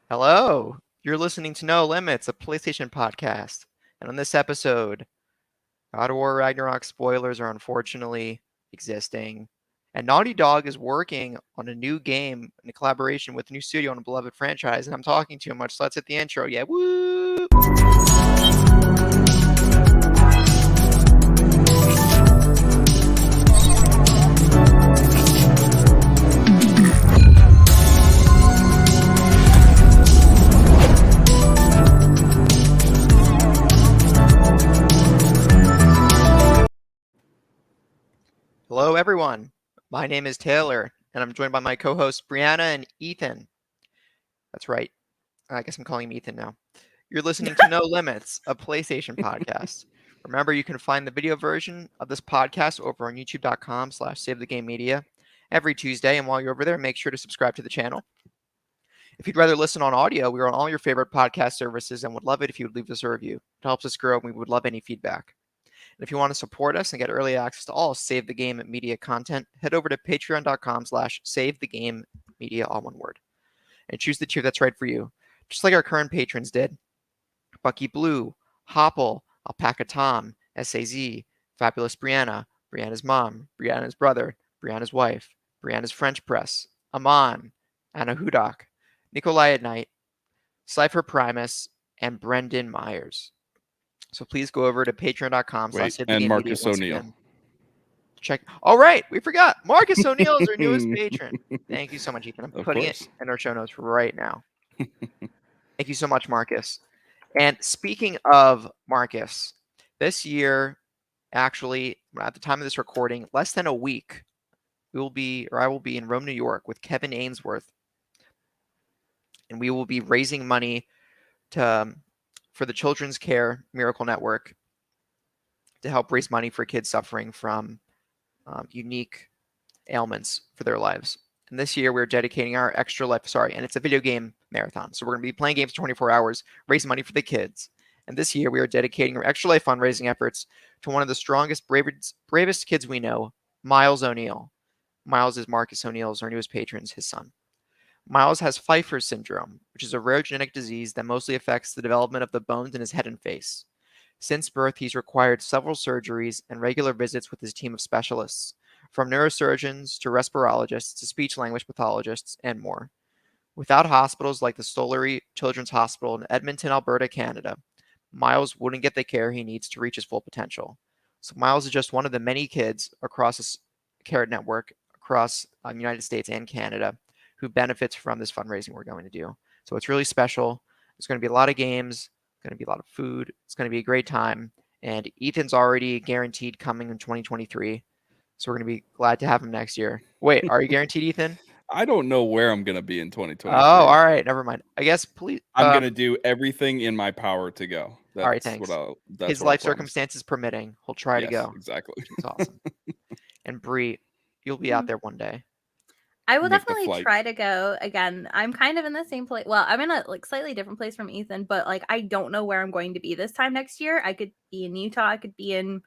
Hello, you're listening to No Limits, a PlayStation podcast. And on this episode, God of War Ragnarok spoilers are unfortunately existing. And Naughty Dog is working on a new game in a collaboration with a new studio on a beloved franchise. And I'm talking too much, so let's hit the intro. Yeah, woo! Hello, everyone. My name is Taylor, and I'm joined by my co-hosts Brianna and Ethan. That's right. I guess I'm calling him Ethan now. You're listening to No Limits, a PlayStation podcast. Remember, you can find the video version of this podcast over on youtube.com/SaveTheGameMedia every Tuesday. And while you're over there, make sure to subscribe to the channel. If you'd rather listen on audio, we are on all your favorite podcast services and would love it if you would leave us a review. It helps us grow, and we would love any feedback. And if you want to support us and get early access to all Save the Game Media content, head over to patreon.com/SaveTheGameMedia, all one word, and choose the tier that's right for you, just like our current patrons did. Bucky Blue, Hopple, Alpaca Tom, SAZ, Fabulous Brianna, Brianna's mom, Brianna's brother, Brianna's wife, Brianna's French press, Aman, Anna Hudak, Nikolai at Night, Cypher Primus, and Brendan Myers. So please go over to patreon.com/SaveTheGameMedia Marcus once O'Neill. again. Check. All right, we forgot. Marcus O'Neill is our newest patron. Thank you so much, Ethan. I'm putting it in our show notes right now. Thank you so much, Marcus. And speaking of Marcus, this year, actually, at the time of this recording, less than a week, I will be in Rome, New York with Kevin Ainsworth. And we will be raising money for the Children's Care Miracle Network to help raise money for kids suffering from unique ailments for their lives. And this year, we're dedicating our extra life. And it's a video game marathon. So we're going to be playing games for 24 hours, raising money for the kids. And this year, we are dedicating our extra life fundraising efforts to one of the strongest, bravest kids we know, Miles O'Neill. Miles is Marcus O'Neill's, our newest patron's, his son. Miles has Pfeiffer's syndrome, which is a rare genetic disease that mostly affects the development of the bones in his head and face. Since birth, he's required several surgeries and regular visits with his team of specialists, from neurosurgeons to respirologists to speech-language pathologists, and more. Without hospitals like the Stollery Children's Hospital in Edmonton, Alberta, Canada, Miles wouldn't get the care he needs to reach his full potential. So Miles is just one of the many kids across this care network across the United States and Canada who benefits from this fundraising we're going to do. So it's really special. There's going to be a lot of games, going to be a lot of food. It's going to be a great time. And Ethan's already guaranteed coming in 2023. So we're going to be glad to have him next year. Wait, are you guaranteed, Ethan? I don't know where I'm going to be in 2023. Oh, all right. Never mind. I guess please. I'm going to do everything in my power to go. That's all right, thanks. His life circumstances permitting, he'll try to go. Exactly. It's awesome. And Bree, you'll be out there one day. I will definitely try to go again. I'm kind of in the same place. Well, I'm in a slightly different place from Ethan, but I don't know where I'm going to be this time next year. I could be in Utah. I could be in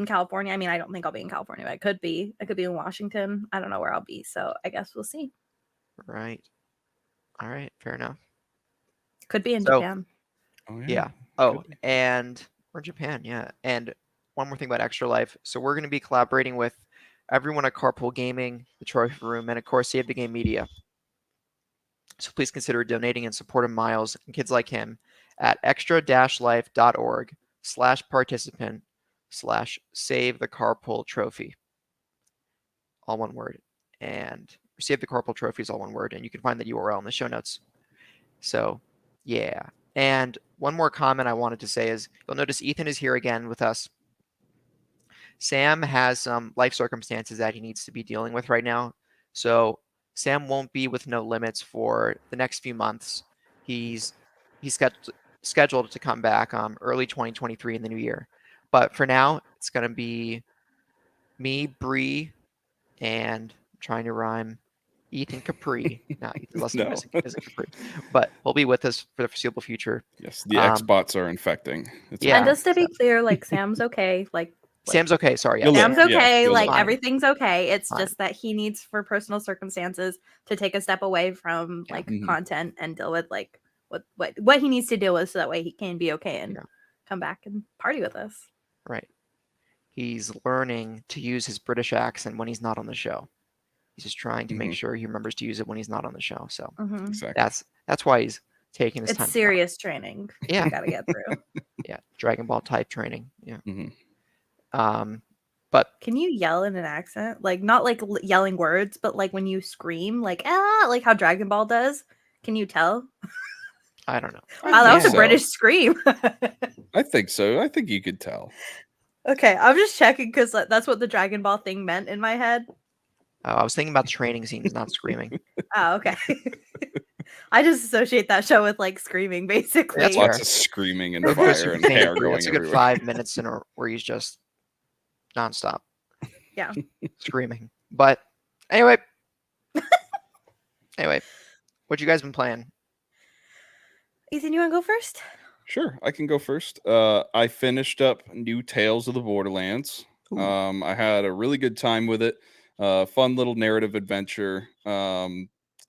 California. I mean, I don't think I'll be in California, but I could be in Washington. I don't know where I'll be. So I guess we'll see. Right. All right. Fair enough. Could be in Japan. Oh, yeah. Oh, and we're in Japan. Yeah. And one more thing about Extra Life. So we're going to be collaborating with everyone at Carpool Gaming, the Trophy Room, and of course, Save the Game Media. So please consider donating in support of Miles and kids like him at extra-life.org/participant/save the carpool trophy. All one word. And Save the Carpool Trophy is all one word. And you can find the URL in the show notes. So, yeah. And one more comment I wanted to say is, you'll notice Ethan is here again with us. Sam has some life circumstances that he needs to be dealing with right now. So Sam won't be with No Limits for the next few months. He's scheduled to come back early 2023 in the new year. But for now, it's going to be me, Bree, and I'm trying to rhyme Ethan Capri. No, Ethan's last name isn't Capri. But he'll be with us for the foreseeable future. Yes, the Xbots are infecting. And just to be clear, Sam's okay. Sam's okay. Sorry, You'll Sam's live. Yeah, okay. you'll Like live. everything's okay. It's Fine. just that he needs, for personal circumstances, to take a step away from like content and deal with like what he needs to deal with, so that way he can be okay and come back and party with us. Right. He's learning to use his British accent when he's not on the show. He's just trying to make sure he remembers to use it when he's not on the show. So exactly. that's why he's taking his time. It's serious training. Yeah, gotta get through. Yeah, Dragon Ball type training. Yeah. But can you yell in an accent? Like not like yelling words, but like when you scream, like like how Dragon Ball does. Can you tell? I don't know. Wow, that was a British scream. I think so. I think you could tell. Okay, I'm just checking because that's what the Dragon Ball thing meant in my head. Oh, I was thinking about the training scenes, not screaming. Oh, okay. I just associate that show with like screaming, basically. That's lots of screaming and fire and hair going It's a good 5 minutes in where he's just nonstop. Yeah. Screaming. But anyway. What you guys been playing? Ethan, you want to go first? Sure, I can go first. I finished up New Tales of the Borderlands. I had a really good time with it. Fun little narrative adventure.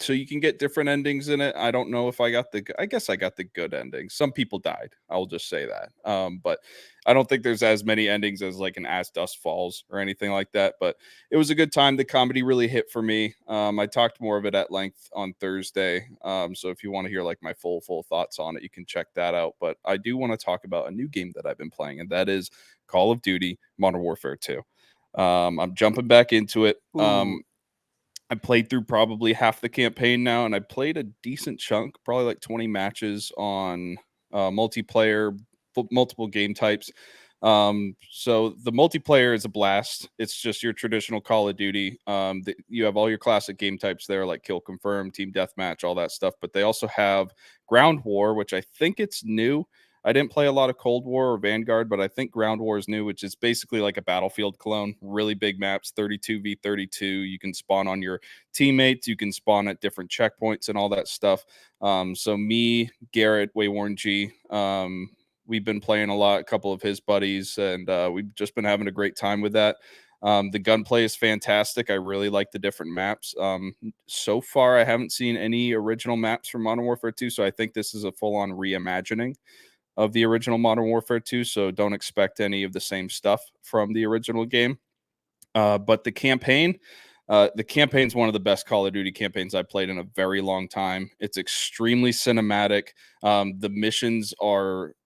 So you can get different endings in it. I don't know if I guess I got the good ending. Some people died. I'll just say that. But I don't think there's as many endings as like an As Dust Falls or anything like that. But it was a good time. The comedy really hit for me. I talked more of it at length on Thursday. So if you want to hear like my full thoughts on it, you can check that out. But I do want to talk about a new game that I've been playing, and that is Call of Duty Modern Warfare 2. I'm jumping back into it. I played through probably half the campaign now, and I played a decent chunk, probably like 20 matches on multiplayer, multiple game types. So the multiplayer is a blast. It's just your traditional Call of Duty. You have all your classic game types there, like Kill Confirm, Team Deathmatch, all that stuff. But they also have Ground War, which I think it's new. I didn't play a lot of Cold War or Vanguard, but I think Ground War is new, which is basically like a Battlefield clone. Really big maps, 32v32. You can spawn on your teammates. You can spawn at different checkpoints and all that stuff. So me, Garrett, Wayworn G, we've been playing a lot, a couple of his buddies, and we've just been having a great time with that. The gunplay is fantastic. I really like the different maps. So far, I haven't seen any original maps from Modern Warfare 2, so I think this is a full-on reimagining of the original Modern Warfare 2, so don't expect any of the same stuff from the original game. But the campaign is one of the best Call of Duty campaigns I've played in a very long time. It's extremely cinematic. The missions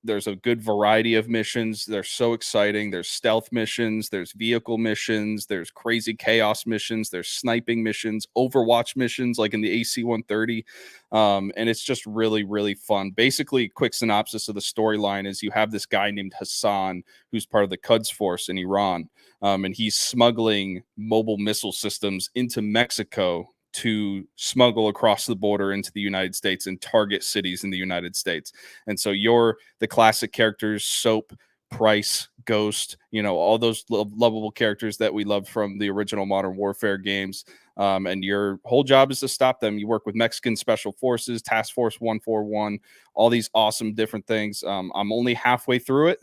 there's a good variety of missions. They're so exciting. There's stealth missions, there's vehicle missions, there's crazy chaos missions, there's sniping missions, Overwatch missions like in the AC-130. And it's just really, really fun. Basically, quick synopsis of the storyline is you have this guy named Hassan who's part of the Quds Force in Iran. And he's smuggling mobile missile systems into Mexico to smuggle across the border into the United States and target cities in the United States. And so you're the classic characters, Soap, Price, Ghost, all those lovable characters that we loved from the original Modern Warfare games. And your whole job is to stop them. You work with Mexican Special Forces, Task Force 141, all these awesome different things. I'm only halfway through it.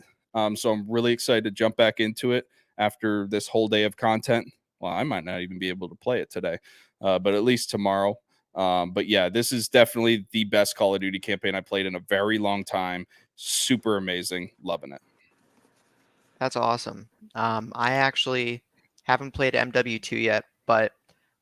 So I'm really excited to jump back into it after this whole day of content. Well, I might not even be able to play it today, but at least tomorrow. But yeah, this is definitely the best Call of Duty campaign I played in a very long time. Super amazing. Loving it. That's awesome. I actually haven't played MW2 yet, but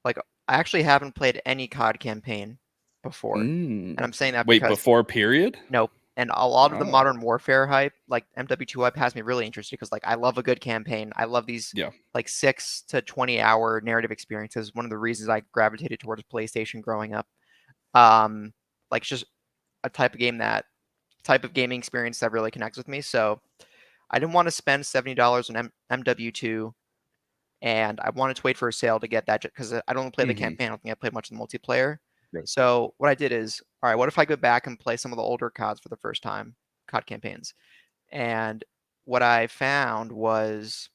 like I actually haven't played any COD campaign before. And I'm saying that because before period? Nope. And a lot of the Modern Warfare hype, like MW2 hype, has me really interested because like I love a good campaign. I love these like 6 to 20 hour narrative experiences. One of the reasons I gravitated towards PlayStation growing up. Like it's just a type of gaming experience that really connects with me. So I didn't want to spend $70 on MW2, and I wanted to wait for a sale to get that because I don't play the campaign. I don't think I played much of the multiplayer. Right. So what I did is, all right, what if I go back and play some of the older CODs for the first time, COD campaigns? And what I found was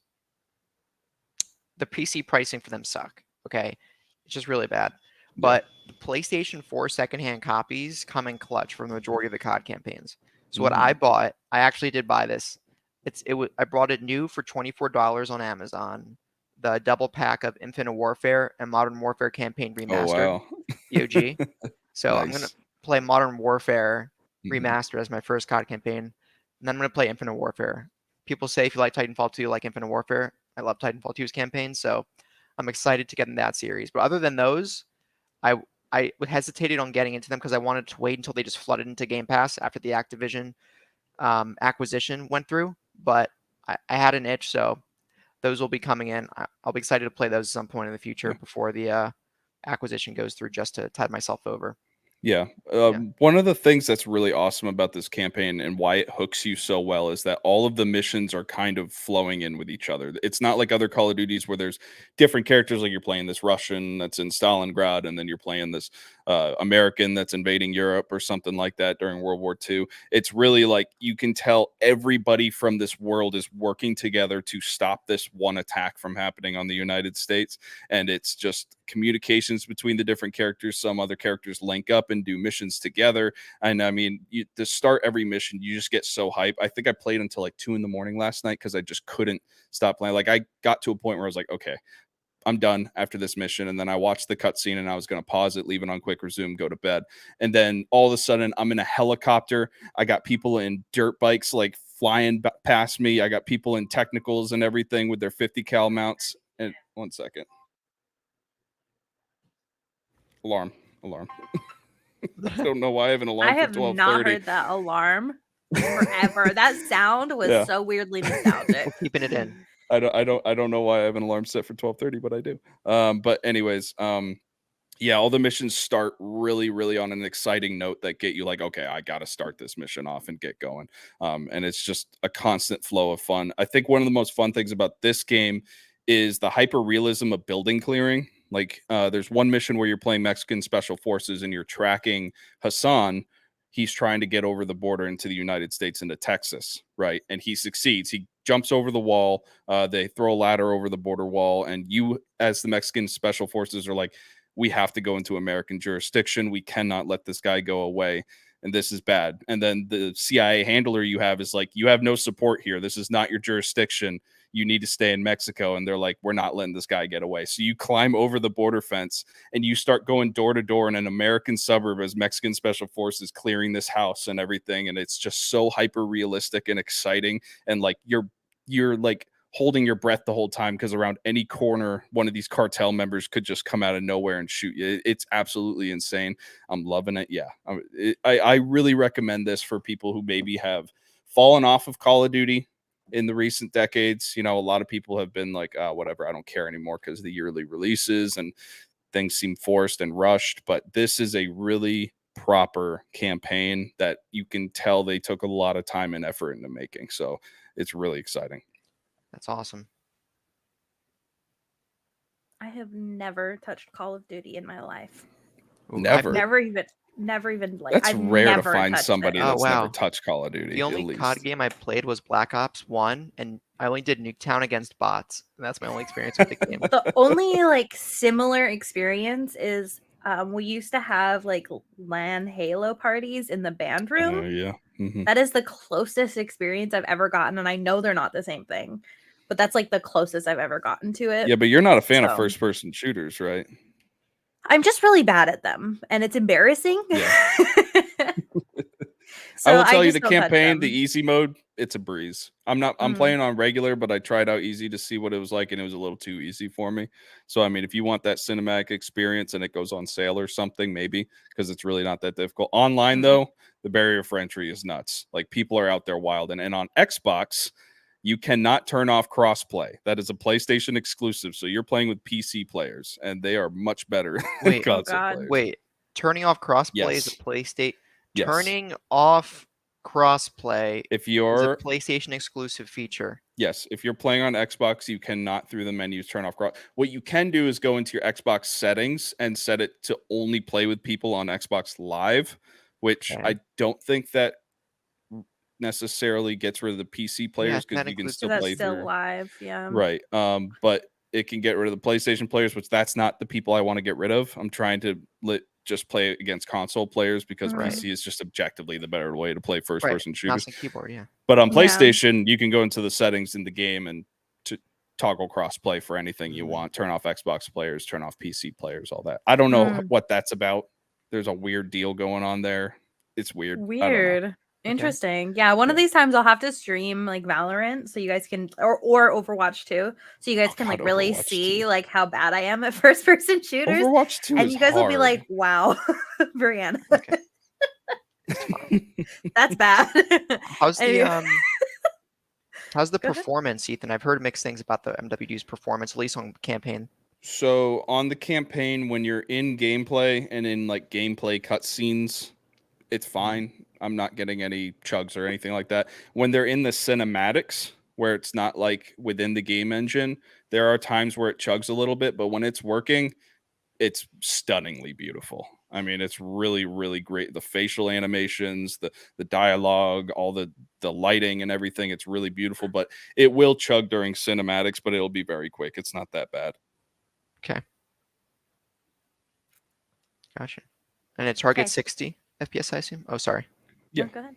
the PC pricing for them suck. Okay, it's just really bad. Yeah. But the PlayStation 4 secondhand copies come in clutch for the majority of the COD campaigns. So what I bought, I actually did buy this. I brought it new for $24 on Amazon. The double pack of Infinite Warfare and Modern Warfare Campaign Remastered, wow. EOG. So I'm gonna Nice. play Modern Warfare Mhm. Remastered as my first COD campaign, and then I'm gonna play Infinite Warfare. People say if you like Titanfall 2, you like Infinite Warfare. I love Titanfall 2's campaign, so I'm excited to get in that series. But other than those, I I hesitated on getting into them because I wanted to wait until they just flooded into Game Pass after the Activision acquisition went through. But I had an itch, so those will be coming in. I'll be excited to play those at some point in the future before the acquisition goes through, just to tide myself over. Yeah. Yeah. One of the things that's really awesome about this campaign and why it hooks you so well is that all of the missions are kind of flowing in with each other. It's not like other Call of Duties where there's different characters, like you're playing this Russian that's in Stalingrad, and then you're playing this American that's invading Europe or something like that during World War II. It's really like you can tell everybody from this world is working together to stop this one attack from happening on the United States. And it's just communications between the different characters. Some other characters link up and do missions together. And I mean, to start every mission, you just get so hype. I think I played until like 2 a.m. last night because I just couldn't stop playing. Like I got to a point where I was like, okay, I'm done after this mission. And then I watched the cutscene and I was going to pause it, leave it on quick resume, go to bed. And then all of a sudden I'm in a helicopter. I got people in dirt bikes like flying past me. I got people in technicals and everything with their 50 cal mounts. And 1 second. Alarm. I don't know why I have an alarm I for have 12:30. not heard that alarm forever. That sound was so weirdly nostalgic. Keeping it in. I don't know why I have an alarm set for 12:30, but I do. But anyways, yeah, all the missions start really, really on an exciting note that get you like, okay, I got to start this mission off and get going. And it's just a constant flow of fun. I think one of the most fun things about this game is the hyper realism of building clearing. Like, there's one mission where you're playing Mexican special forces and you're tracking Hassan. He's trying to get over the border into the United States, into Texas, right? And he succeeds. He jumps over the wall. They throw a ladder over the border wall, and you, as the Mexican special forces, are like, we have to go into American jurisdiction. We cannot let this guy go away. And this is bad. And then the CIA handler you have is like, you have no support here. This is not your jurisdiction. You need to stay in Mexico. And they're like, we're not letting this guy get away. So you climb over the border fence and you start going door to door in an American suburb as Mexican special forces clearing this house and everything. And it's just so hyper realistic and exciting. And like, you're like holding your breath the whole time because around any corner, one of these cartel members could just come out of nowhere and shoot you. It's absolutely insane. I'm loving it. Yeah. I really recommend this for people who maybe have fallen off of Call of Duty in the recent decades. You know, a lot of people have been like, whatever, I don't care anymore because the yearly releases and things seem forced and rushed. But this is a really proper campaign that you can tell they took a lot of time and effort into making. So it's really exciting. That's awesome. I have never touched Call of Duty in my life. Never. Never even like. That's I've rare to never find touched somebody it. that's never touched Call of Duty. The only COD game I played was Black Ops 1, and I only did Nuketown against bots. And that's my only experience with the game. The only like similar experience is we used to have like LAN Halo parties in the band room. Yeah. Mm-hmm. That is the closest experience I've ever gotten, and I know they're not the same thing, but that's like the closest I've ever gotten to it. Yeah, but you're not a fan of first-person shooters, right? I'm just really bad at them, and it's embarrassing. Yeah. So I will tell you, the don't touch campaign, them. the easy mode, it's a breeze. I'm playing on regular, but I tried out easy to see what it was like, and it was a little too easy for me. So, I mean, if you want that cinematic experience and it goes on sale or something, maybe, because it's really not that difficult. Online, though, the barrier for entry is nuts. Like, people are out there wild. And on Xbox, you cannot turn off crossplay. That is a PlayStation exclusive. So you're playing with PC players, and they are much better than console players. Wait, turning off crossplay is a PlayStation. Yes. Turning off crossplay if you're is a PlayStation exclusive feature. Yes, if you're playing on Xbox, you cannot through the menus turn off cross. What you can do is go into your Xbox settings and set it to only play with people on Xbox Live, which I don't think that necessarily gets rid of the PC players because you can still play through live. Yeah, right. But it can get rid of the PlayStation players, which that's not the people I want to get rid of. I'm trying to just play against console players because Right. PC is just objectively the better way to play first Right. person shooters. Mouse and keyboard, yeah. But on Yeah. PlayStation, you can go into the settings in the game and to toggle crossplay for anything you want. Turn off Xbox players, turn off PC players, all that. I don't know what that's about. There's a weird deal going on there. It's weird. I don't know. Interesting. Yeah, one of these times I'll have to stream like Valorant so you guys can or Overwatch 2 so you guys can like really Overwatch see 2. like how bad I am at first person shooters. Overwatch 2 and is you guys hard. will be like, "Wow, Brianna." Okay. That's bad. How's Anyway. how's the Go ahead. performance, Ethan? I've heard mixed things about the MWD's performance, at least on campaign. So on the campaign, when you're in gameplay and in like gameplay cutscenes, it's fine. I'm not getting any chugs or anything like that. When they're in the cinematics, where it's not like within the game engine, there are times where it chugs a little bit, but when it's working, it's stunningly beautiful. I mean, it's really, really great. The facial animations, the dialogue, all the lighting and everything, it's really beautiful. But it will chug during cinematics, but it'll be very quick. It's not that bad. Okay. Gotcha. And it targets 60 FPS, I assume? Oh, sorry. Yeah. Go ahead.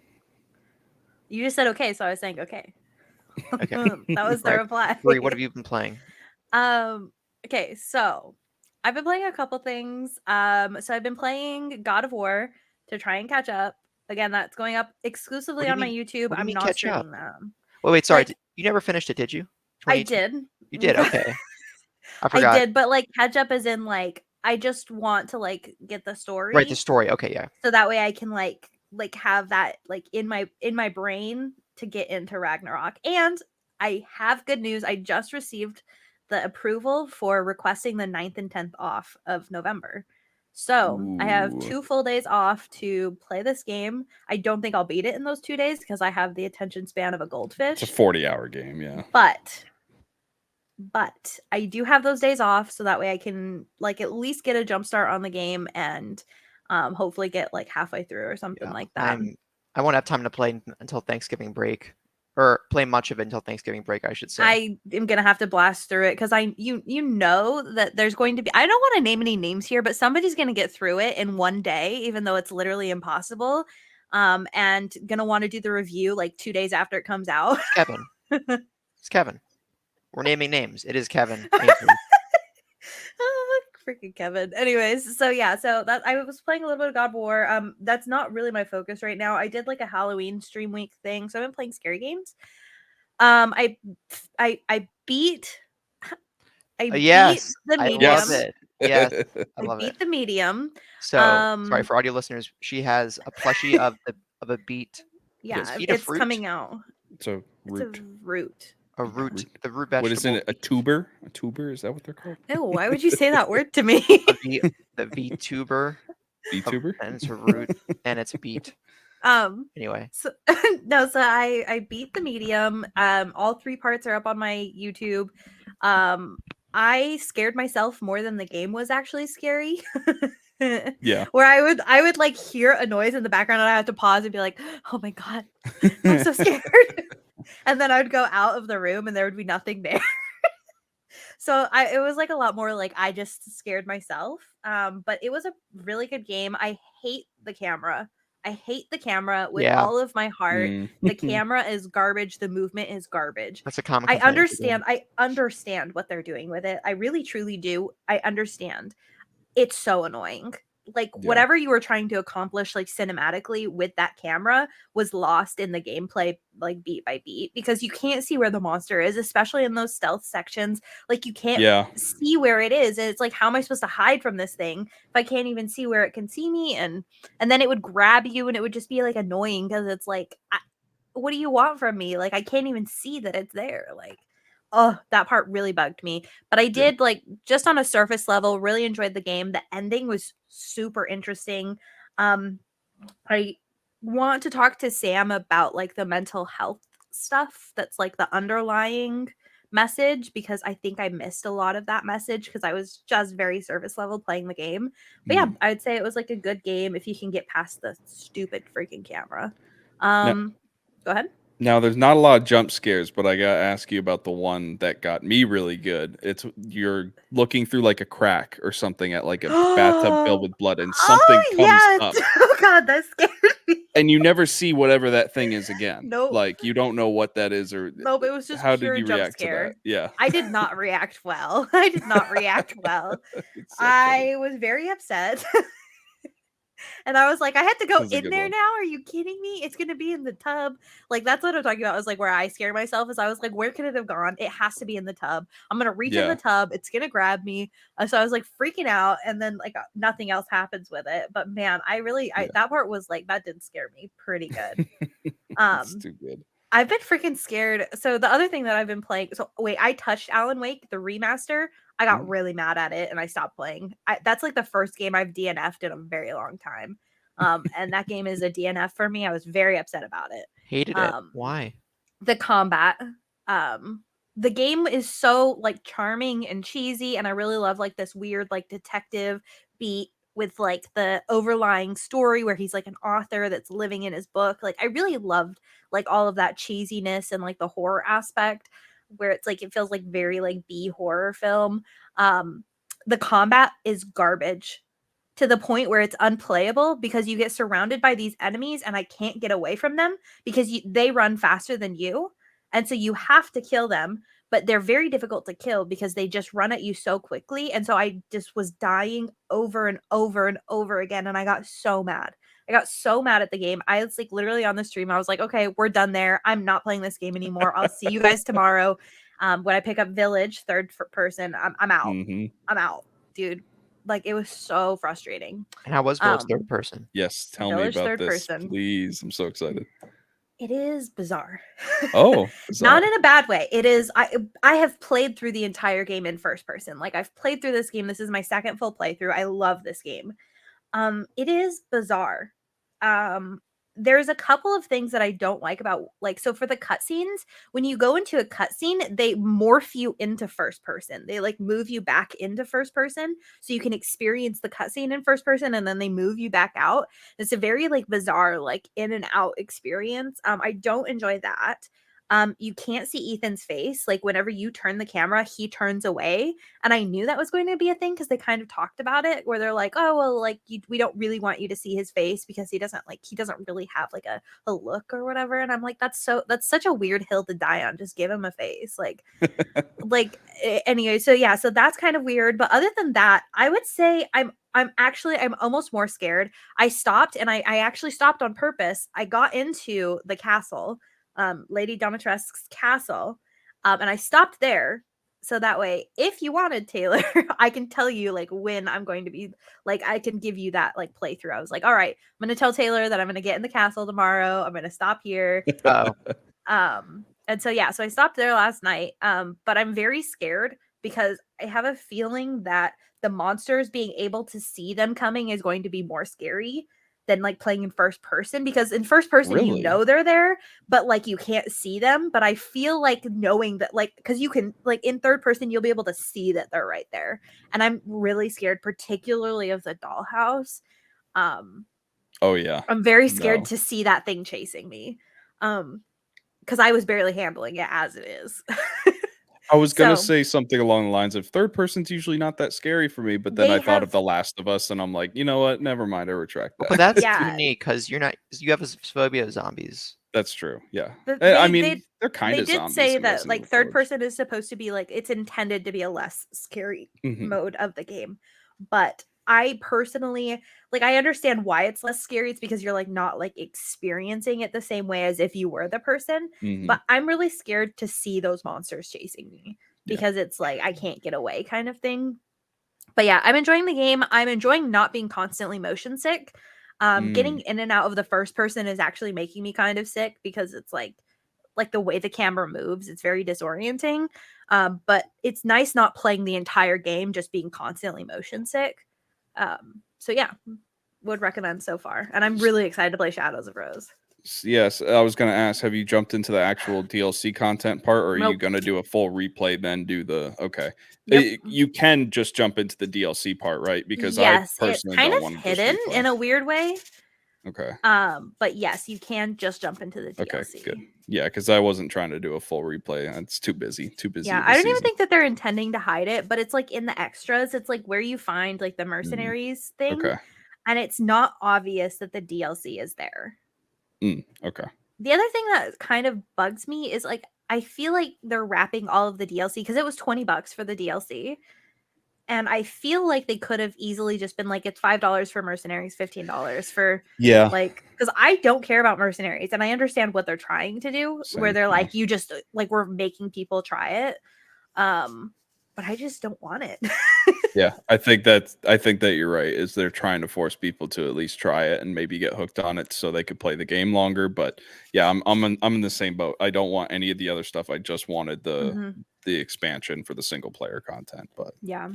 You just said okay, so I was saying okay. Okay. That was the reply. Bree, what have you been playing? Okay, so I've been playing a couple things. So I've been playing God of War to try and catch up. Again, that's going up exclusively on my YouTube. What do you I'm mean not catch streaming up? them. Wait, sorry. Like- You never finished it, did you? I 22? did. You did, okay. I forgot. I did, but like catch up as in like I just want to like get the story. Right, the story. Okay, yeah. So that way I can like have that like in my brain to get into Ragnarok. And I have good news. I just received the approval for requesting the 9th and 10th off of November. So I have 2 full days off to play this game. I don't think I'll beat it in those 2 days because I have the attention span of a goldfish. It's a 40-hour game, yeah. But I do have those days off so that way I can like at least get a jump start on the game and hopefully get like halfway through or something like that. I won't have time to play until Thanksgiving break, or play much of it until Thanksgiving break, I should say. I am gonna have to blast through it because you know that there's going to be, I don't want to name any names here, but somebody's gonna get through it in one day, even though it's literally impossible. And gonna want to do the review like 2 days after it comes out. Kevin. It's Kevin. We're naming names. It is Kevin. Freaking Kevin. Anyways, so yeah, so that I was playing a little bit of God of War. That's not really my focus right now. I did like a Halloween stream week thing, so I've been playing scary games. I beat yes, the medium. I love it. Yes, I love beat the medium. So sorry for audio listeners. She has a plushie of a beet. Yeah, it's coming out. It's a root. It's a root. A root. The root vegetable. What is it? A tuber? A tuber? Is that what they're called? Oh, why would you say that word to me? The VTuber. VTuber? And it's a root and it's a beet. Anyway. So I beat the medium. All 3 parts are up on my YouTube. I scared myself more than the game was actually scary. Yeah. Where I would like hear a noise in the background and I had to pause and be like, oh my God, I'm so scared. And then I would go out of the room and there would be nothing there. So it was like a lot more like I just scared myself. But it was a really good game. I hate the camera. I hate the camera with all of my heart. The camera is garbage. The movement is garbage. That's a common I understand what they're doing with it. I really truly do. I understand. It's so annoying. Like whatever you were trying to accomplish like cinematically with that camera was lost in the gameplay like beat by beat because you can't see where the monster is, especially in those stealth sections. Like you can't see where it is, and it's like, how am I supposed to hide from this thing if I can't even see where it can see me? And then it would grab you and it would just be like annoying because it's like, what do you want from me? Like I can't even see that it's there. Like, oh, that part really bugged me. But I did like just on a surface level, really enjoyed the game. The ending was super interesting. I want to talk to Sam about like the mental health stuff that's like the underlying message because I think I missed a lot of that message because I was just very surface level playing the game. But yeah, I'd say it was like a good game if you can get past the stupid freaking camera. Go ahead. Now, there's not a lot of jump scares, but I gotta ask you about the one that got me really good. It's you're looking through like a crack or something at like a bathtub filled with blood, and something Oh comes yes! up, Oh god, that scared me. and you never see whatever that thing is again. Nope. Like you don't know what that is, or Nope, it was just how did pure you jump react to that? scare. Yeah, I did not react well. I did not react well. it's so funny. I was very upset. And I was like, I had to go This is a in good there one. now. Are you kidding me? It's gonna be in the tub. Like that's what I'm talking about. Is like where I scared myself. Is I was like, where could it have gone? It has to be in the tub. I'm gonna reach in the Yeah, tub. It's gonna grab me. So I was like freaking out, and then like nothing else happens with it. But man, I yeah, that part was like that did scare me pretty good. it's Um, too good. I've been freaking scared. So the other thing that I've been playing. So wait, I touched Alan Wake the remaster. I got Mm. really mad at it and I stopped playing. That's like the first game I've DNF'd in a very long time. And that game is a DNF for me. I was very upset about it. Hated it. Why? The combat. The game is so like charming and cheesy, and I really love like this weird like detective beat with like the overlying story where he's like an author that's living in his book. Like I really loved like all of that cheesiness and like the horror aspect where it's like it feels like very like B horror film. The combat is garbage to the point where it's unplayable because you get surrounded by these enemies and I can't get away from them because they run faster than you. And so you have to kill them, but they're very difficult to kill because they just run at you so quickly. And so I just was dying over and over and over again. And I got so mad. I got so mad at the game. I was like literally on the stream. I was like, okay, we're done there. I'm not playing this game anymore. I'll see you guys tomorrow. When I pick up Village, third person, I'm out. Hmm. I'm out, dude. Like it was so frustrating. And how was Village third Um, person? Yes, tell me Village about third this, person. please. I'm so excited. It is bizarre. Oh, Not bizarre. in a bad way. It is I have played through the entire game in first person. Like I've played through this game. This is my second full playthrough. I love this game. It is bizarre. There's a couple of things that I don't like about like so for the cutscenes, when you go into a cutscene, they morph you into first person. They like move you back into first person so you can experience the cutscene in first person and then they move you back out. It's a very like bizarre, like in and out experience. I don't enjoy that. You can't see Ethan's face. Like whenever you turn the camera, he turns away. And I knew that was going to be a thing because they kind of talked about it where they're like, oh, well, like we don't really want you to see his face because he doesn't really have like a look or whatever. And I'm like, that's such a weird hill to die on. Just give him a face. Anyway, so yeah, so that's kind of weird. But other than that, I would say I'm almost more scared. I stopped and I actually stopped on purpose. I got into the castle, Lady Domitresque's castle, and I stopped there so that way if you wanted Taylor I can tell you like when I'm going to be like I can give you that like playthrough. I was like, all right, I'm going to tell Taylor that I'm going to get in the castle tomorrow. I'm going to stop here. Oh, And so yeah, so I stopped there last night. But I'm very scared because I have a feeling that the monsters being able to see them coming is going to be more scary than like playing in first person because in first person you Really? know they're there but like you can't see them. But I feel like knowing that like because you can like in third person you'll be able to see that they're right there, and I'm really scared particularly of the dollhouse. um Oh yeah. I'm very scared No. to see that thing chasing me because I was barely handling it as it is. I was gonna So say something along the lines of third person's usually not that scary for me, but then they I thought of have The Last of Us, and I'm like, you know what? Never mind. I retract but that. that's yeah unique because you have a phobia of zombies. That's true. Yeah. I they mean, they're kind they of did zombies say in that Resident like Evil third Village. person is supposed to be like it's intended to be a less scary Hmm. mode of the game. But I personally like I understand why it's less scary. It's because you're like not like experiencing it the same way as if you were the person. Hmm. But I'm really scared to see those monsters chasing me Yeah. because it's like I can't get away kind of thing. But yeah, I'm enjoying the game. I'm enjoying not being constantly motion sick. Getting Mm. in and out of the first person is actually making me kind of sick because it's like the way the camera moves, it's very disorienting. But it's nice not playing the entire game, just being constantly motion sick. So yeah, would recommend so far, and I'm really excited to play Shadows of Rose. Yes, I was gonna ask, have you jumped into the actual DLC content part, or are you Nope. gonna do a full replay, then do the okay? Yep. You can just jump into the DLC part, right? Because I Yes, it's personally kind don't of want to just hidden replay. in a weird way. Okay. But yes, you can just jump into the DLC. Okay, good. Yeah, because I wasn't trying to do a full replay. It's too busy. Too busy. Yeah, of I a don't even season. think that they're intending to hide it, but it's like in the extras. It's like where you find like the mercenaries thing, Okay. and it's not obvious that the DLC is there. Okay. The other thing that kind of bugs me is like I feel like they're wrapping all of the DLC because it was $20 for the DLC. And I feel like they could have easily just been like, it's $5 for mercenaries, $15 for like, because I don't care about mercenaries and I understand what they're trying to do, where they're like, you just like we're making people try it. But I just don't want it. Yeah, I think that you're right. Is they're trying to force people to at least try it and maybe get hooked on it so they could play the game longer. But yeah, I'm in the same boat. I don't want any of the other stuff. I just wanted the expansion for the single player content. But yeah,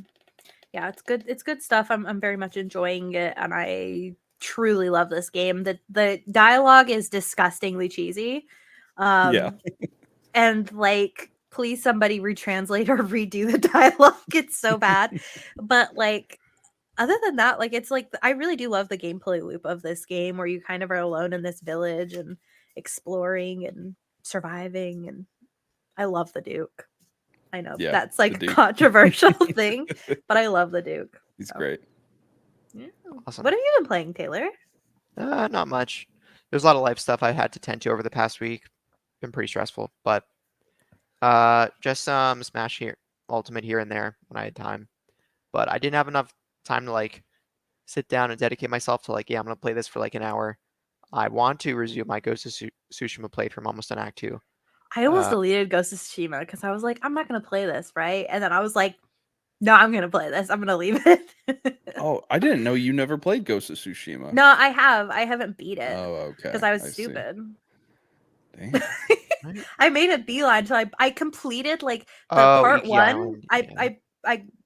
it's good. It's good stuff. I'm very much enjoying it, and I truly love this game. The dialogue is disgustingly cheesy. yeah, and like please somebody retranslate or redo the dialogue. It's so bad. But like other than that, like it's like I really do love the gameplay loop of this game where you kind of are alone in this village and exploring and surviving, and I love the Duke. I know yeah, that's like a controversial thing, but I love the Duke. He's great. Yeah. Awesome. What have you been playing, Taylor? Not much. There's a lot of life stuff I had to tend to over the past week. Been pretty stressful, but just some Smash here, Ultimate here and there when I had time. But I didn't have enough time to like sit down and dedicate myself to like, yeah, I'm gonna play this for like an hour. I want to resume my Ghost of Tsushima playthrough. I'm almost on Act 2. I almost deleted Ghost of Tsushima because I was like, I'm not gonna play this, right? And then I was like, no, I'm gonna play this. I'm gonna leave it. Oh, I didn't know you never played Ghost of Tsushima. No, I have. I haven't beat it. Oh, okay. Because I was stupid. Dang. I made a beeline until I completed like the part Iki 1. Island, yeah.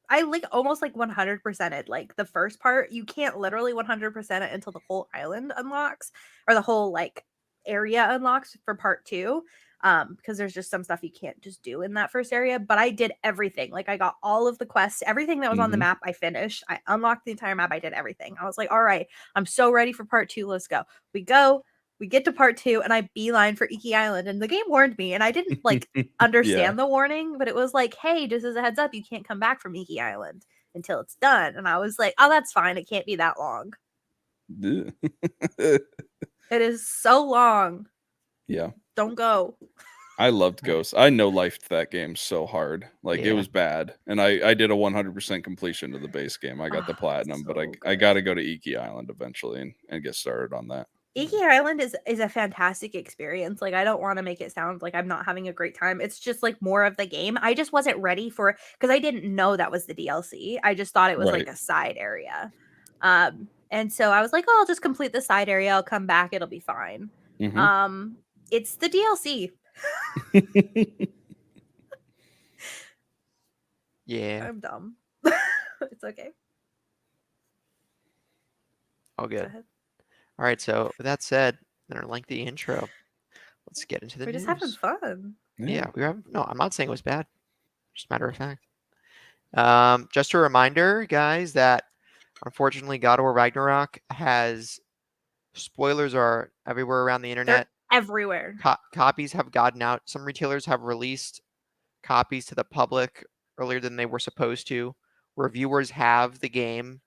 I like almost like 100%ed like the first part. You can't literally 100% it until the whole island unlocks or the whole like area unlocks for part 2. Because there's just some stuff you can't just do in that first area. But I did everything. Like I got all of the quests, everything that was on the map. I finished. I unlocked the entire map. I did everything. I was like, all right, I'm so ready for part 2. Let's go. We get to part 2 and I beeline for Iki Island, and the game warned me and I didn't like understand the warning, but it was like, hey, just as a heads up, you can't come back from Iki Island until it's done. And I was like, oh, that's fine. It can't be that long. It is so long. Yeah. Don't go. I loved Ghost. I no-lifed that game so hard. Like it was bad. And I did a 100% completion of the base game. I got the platinum, but I got to go to Iki Island eventually and get started on that. Iki Island is a fantastic experience. Like I don't want to make it sound like I'm not having a great time. It's just like more of the game. I just wasn't ready for because I didn't know that was the DLC. I just thought it was like a side area. And so I was like, oh, I'll just complete the side area. I'll come back. It'll be fine. It's the DLC. Yeah. I'm dumb. It's okay. All good. All right, so with that said, in our lengthy intro, let's get into the news. We're just having fun. Yeah, no, I'm not saying it was bad. Just a matter of fact. Just a reminder, guys, that unfortunately God of War Ragnarok has spoilers are everywhere around the internet. They're everywhere. Copies have gotten out. Some retailers have released copies to the public earlier than they were supposed to. Reviewers have the game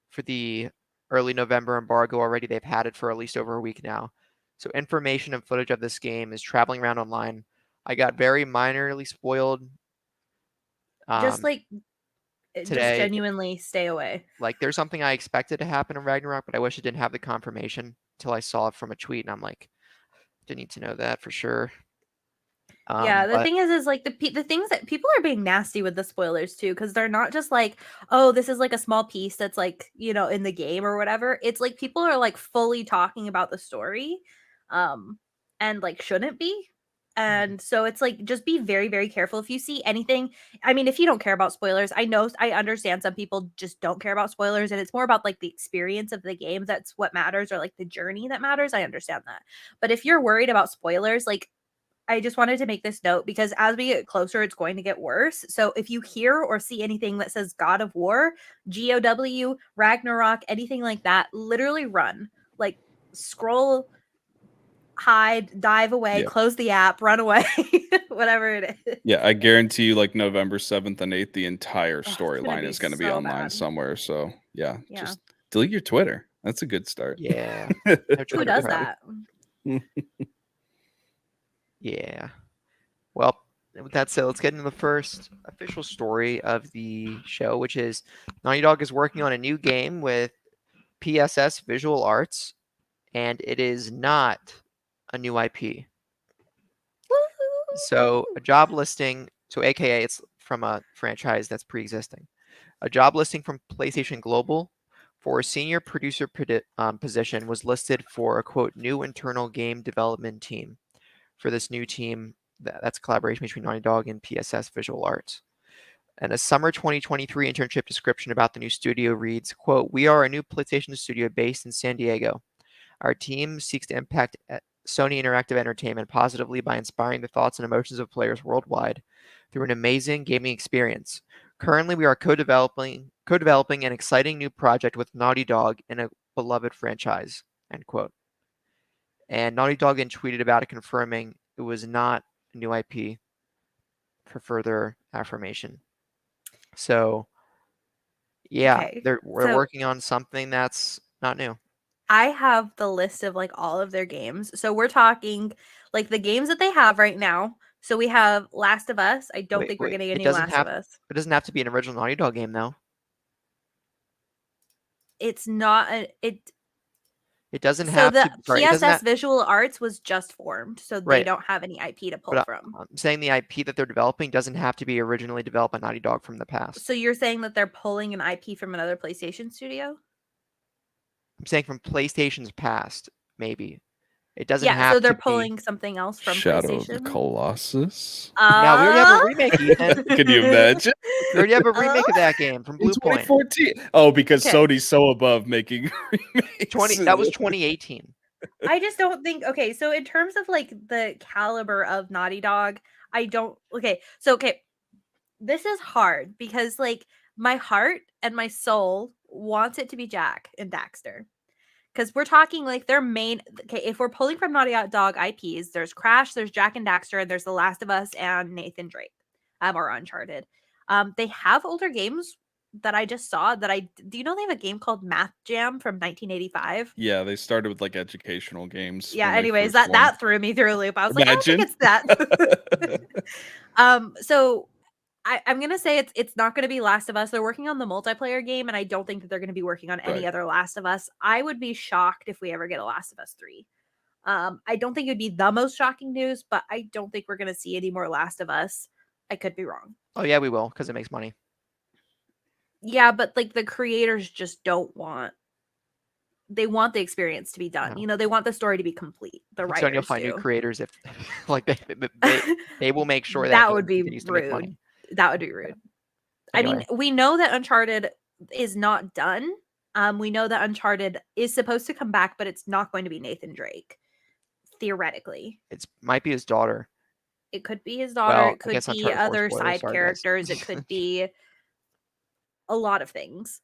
for the early November embargo already. They've had it for at least over a week now. So information and footage of this game is traveling around online. I got very minorly spoiled. Just like today, just genuinely stay away. Like there's something I expected to happen in Ragnarok, but I wish I didn't have the confirmation until I saw it from a tweet, and I'm like, didn't need to know that for sure. Yeah, the thing is like the things that people are being nasty with the spoilers too, because they're not just like, oh, this is like a small piece that's like, you know, in the game or whatever. It's like people are like fully talking about the story, and like shouldn't be. And so it's like just be very, very careful if you see anything. I mean, if you don't care about spoilers, I understand some people just don't care about spoilers, and it's more about like the experience of the game that's what matters, or like the journey that matters. I understand that. But if you're worried about spoilers, like I just wanted to make this note because as we get closer, it's going to get worse. So if you hear or see anything that says God of War, GOW, Ragnarok, anything like that, literally run. Like scroll, hide, dive away, Yeah. close the app, run away, whatever it is. Yeah, I guarantee you, like November 7th and 8th, the entire Oh, it's gonna storyline be is going to be so online bad. somewhere. So yeah, Yeah. just delete your Twitter. That's a good start. Yeah. No Who Twitter does for me. that? Yeah. Well, with that said, let's get into the first official story of the show, which is Naughty Dog is working on a new game with PSS Visual Arts, and it is not a new IP. So a job listing, so AKA it's from a franchise that's pre-existing. A job listing from PlayStation Global for a senior producer position was listed for a quote new internal game development team. For this new team, that's a collaboration between Naughty Dog and PSS Visual Arts. And a summer 2023 internship description about the new studio reads, quote, "We are a new PlayStation studio based in San Diego. Our team seeks to impact Sony Interactive Entertainment positively by inspiring the thoughts and emotions of players worldwide through an amazing gaming experience. Currently, we are co-developing an exciting new project with Naughty Dog in a beloved franchise." End quote. And Naughty Dog then tweeted about it, confirming it was not a new IP for further affirmation. So, yeah, Okay. we're So working on something that's not new. I have the list of like all of their games. So we're talking like the games that they have right now. So we have Last of Us. I don't think we're getting a It new doesn't Last of have Us. it doesn't have to be an original Naughty Dog game though. It's not a, it. It doesn't So have the to. Sorry, it doesn't PSS have. Visual Arts was just formed, so they Right, don't have any IP to pull but from. I'm saying the IP that they're developing doesn't have to be originally developed by Naughty Dog from the past. So you're saying that they're pulling an IP from another PlayStation studio? I'm saying from PlayStation's past, maybe. It doesn't Yeah, have so to they're be. pulling something else from Shadow of the PlayStation. Colossus. Yeah, we already have a Uh, remake, Ethan. Can you imagine? We already have a remake of that game from In Blue Point. 2014. Oh, because Okay. Sony's so above making remakes. That was 2018. I just don't think okay, so in terms of like the caliber of Naughty Dog, I don't okay. This is hard because like my heart and my soul wants it to be Jack and Daxter. Because we're talking like their main okay, if we're pulling from Naughty Dog IPs, there's Crash, there's Jack and Daxter, and there's The Last of Us and Nathan Drake. Or Uncharted. They have older games that I just saw that I do you know they have a game called Math Jam from 1985? Yeah, they started with like educational games Yeah, when they anyways, first formed. that threw me through a loop. I was like, I don't think Imagine. it's that. So I'm gonna say it's not gonna be Last of Us. They're working on the multiplayer game, and I don't think that they're gonna be working on any Right. other Last of Us. I would be shocked if we ever get a Last of Us 3. I don't think it'd be the most shocking news, but I don't think we're gonna see any more Last of Us. I could be wrong. Oh yeah, we will because it makes money. Yeah, but like the creators just don't want they want the experience to be done. No. You know, they want the story to be complete. The I think Sony will writers find new do. creators if, like they will make sure that That game would be continues to make money. rude. That would be rude. I Anyway, mean, we know that Uncharted is not done. We know that Uncharted is supposed to come back, but it's not going to be Nathan Drake. Theoretically, it might be his daughter. it could be his daughter. Well, It I could guess be Uncharted 4 other spoilers. side Sorry, guys. characters. It could be a lot of things.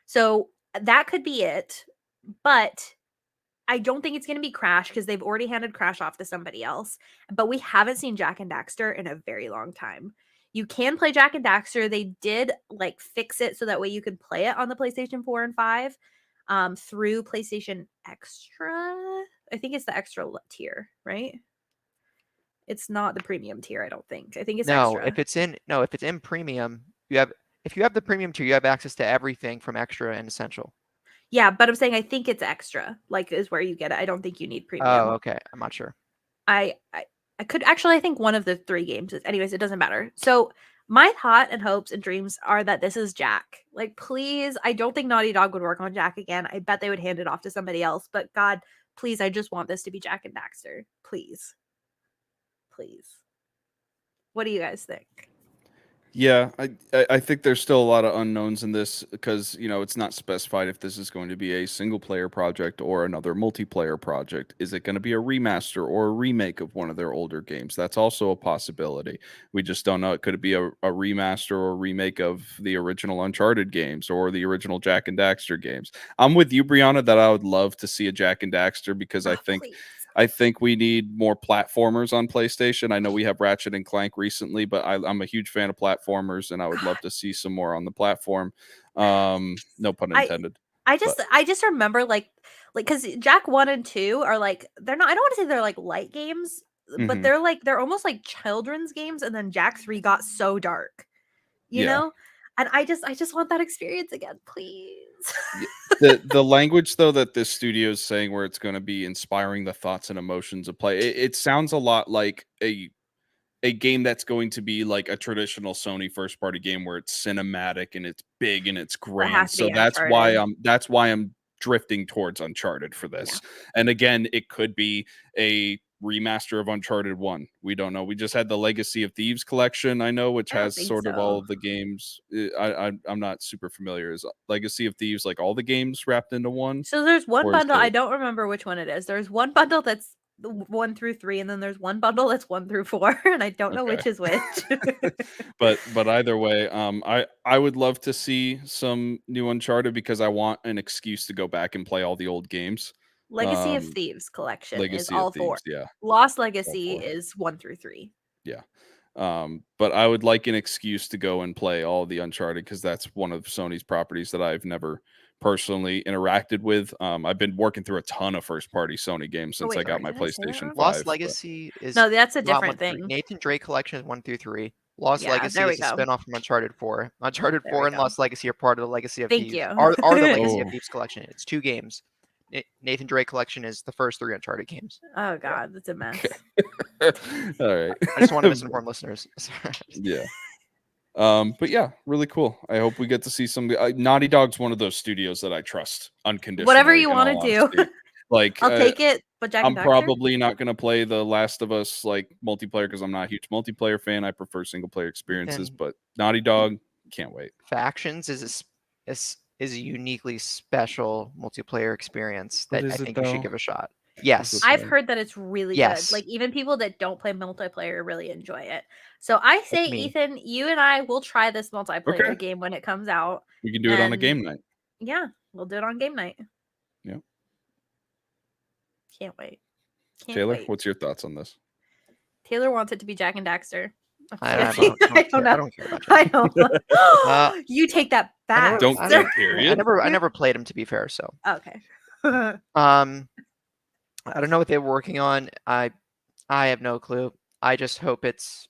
So that could be it. But I don't think it's going to be Crash because they've already handed Crash off to somebody else. But we haven't seen Jack and Daxter in a very long time. You can play Jack and Daxter. They did like fix it so that way you could play it on the PlayStation 4 and 5 through PlayStation Extra. I think it's the extra tier, right? It's not the premium tier, I don't think. I think it's No, extra. if it's in premium, if you have the premium tier, you have access to everything from extra and essential. Yeah, but I'm saying I think it's extra, like is where you get it. I don't think you need premium. Oh, okay. I'm not sure. I could actually I think one of the 3 games is anyways, it doesn't matter. So my thought and hopes and dreams are that this is Jack. Like please, I don't think Naughty Dog would work on Jack again. I bet they would hand it off to somebody else. But God, please, I just want this to be Jack and Daxter. Please. Please. What do you guys think? Yeah, I think there's still a lot of unknowns in this because it's not specified if this is going to be a single player project or another multiplayer project. Is it going to be a remaster or a remake of one of their older games? That's also a possibility. We just don't know. It could be a remaster or remake of the original Uncharted games or the original Jack and Daxter games. I'm with you, Brianna, that I would love to see a Jack and Daxter because I think Please. I think we need more platformers on PlayStation. I know we have Ratchet and Clank recently, but I'm a huge fan of platformers, and I would love to see some more on the platform. No pun intended. I just remember like because Jack 1 and 2 are like they're not I don't want to say they're like light games, but Mhm. they're almost like children's games, and then Jack 3 got so dark, you Yeah. know? And I just want that experience again, please. The language though that this studio is saying where it's going to be inspiring the thoughts and emotions of play, it sounds a lot like a game that's going to be like a traditional Sony first party game where it's cinematic and it's big and it's That grand. has to So be Uncharted. that's why I'm drifting towards Uncharted for this. And again, it could be a remaster of Uncharted 1. We don't know. We just had the Legacy of Thieves collection, I know, which I don't has think sort of all so. of the games. I'm not super familiar. Is Legacy of Thieves like all the games wrapped into one? So there's one Or is bundle, I it don't remember which one it is. There's one bundle that's 1 through 3, and then there's one bundle that's 1 through 4, and I don't know okay? which is which. But either way, I would love to see some new Uncharted because I want an excuse to go back and play all the old games. Legacy of Um, Thieves collection is Legacy of all 4. Thieves, yeah, Lost all Legacy four, is 1 through 3. yeah. But I would like an excuse to go and play all the Uncharted because that's one of Sony's properties that I've never personally interacted with. I've been working through a ton of first party Sony games Oh since I wait, got sorry, my did I say that PlayStation wrong? Lost 5. But Legacy is No, that's a not 1 different through 3. thing. Nathan Drake collection is 1 through 3. Lost Yeah, there Legacy we is a go. spin-off from Uncharted 4. Uncharted There 4 we and go. Lost Legacy are part of the Legacy of Thank Thieves. you. Are the Legacy of Oh, Thieves collection. It's 2 games. Nathan Drake collection is the first 3 Uncharted games. Oh yeah. god, that's a Okay. mess. All right. I just want to misinform listeners. Yeah. But yeah, really cool. I hope we get to see some. Naughty Dog's one of those studios that I trust Whatever unconditionally. you In want all to do, honesty, like I'll take it. But Jack and I'm Daxter? probably not going to play the Last of Us like multiplayer because I'm not a huge multiplayer fan. I prefer single player experiences. Ethan, But Naughty Dog, can't wait. Factions is a uniquely special multiplayer experience What that I is it think you should though? give a shot. Is it Yes. I've though? heard that it's really good. Yes. Like even people that don't play multiplayer really enjoy it. So I Like say, me. Ethan, you and I will try this multiplayer Okay, game when it comes out. we can do it on a And game night. yeah, we'll do it on game night. Yeah. Can't wait. Can't Taylor, wait. what's your thoughts on this? Taylor wants it to be Jack and Daxter. I I don't know. I don't care about Jack. I know. You take that back. Don't I care, never- period. I never played him, to be fair. So Okay. I don't know what they were working on. I have no clue. I just hope it's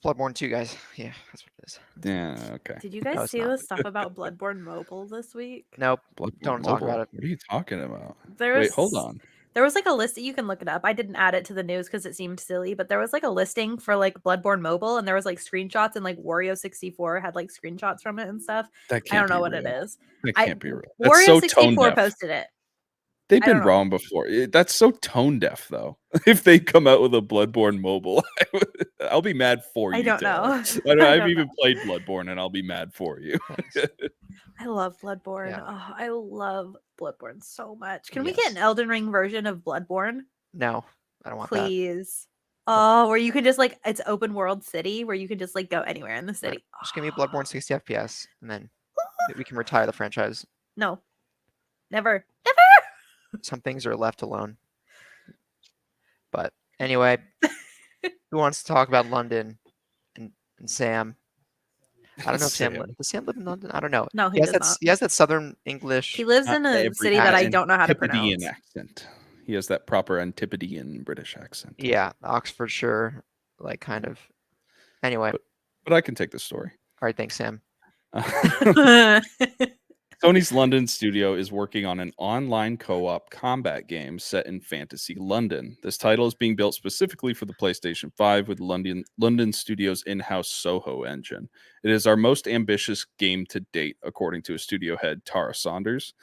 Bloodborne 2, guys. Yeah, that's what it is. Yeah, okay. Did you No, guys it's see not. the stuff about Bloodborne Mobile this week? Nope. Bloodborne Don't talk Mobile. about it. What are you talking about? There Wait, hold was- on. There was like a list, you can look it up. I didn't add it to the news because it seemed silly, but there was like a listing for like Bloodborne Mobile, and there was like screenshots, and like Wario64 had like screenshots from it and stuff. That I can't don't know be what it real. is. That can't be real. That's Wario so tone 64 deaf. posted it. They've I don't been know. wrong before. That's so tone deaf, though. If they come out with a Bloodborne mobile, I'll be mad for you. I don't Taylor. know. I've even played Bloodborne, and I'll be mad for you. Thanks. I love Bloodborne. Yeah. Oh, I love Bloodborne so much. Can we Yes. get an Elden Ring version of Bloodborne? No, I don't want Please. Oh, where you can just like it's open world city where you can just like go anywhere in the that. city. Just give me Bloodborne 60 FPS, and then we can retire the franchise. No. Never. Some things are left alone. But anyway, who wants to talk about London and Sam? I don't know if Sam does Sam live in London? I don't know. No, he has does that not. he has that southern English. He lives in a city that I don't know how to Antipodean pronounce. accent. He has that proper Antipodean British accent. Yeah, Oxfordshire, like kind of. Anyway, But I can take the story. all right, thanks, Sam. Sony's London studio is working on an online co-op combat game set in fantasy London. This title is being built specifically for the PlayStation 5 with London Studios' in-house Soho engine. It is our most ambitious game to date, according to a studio head, Tara Saunders.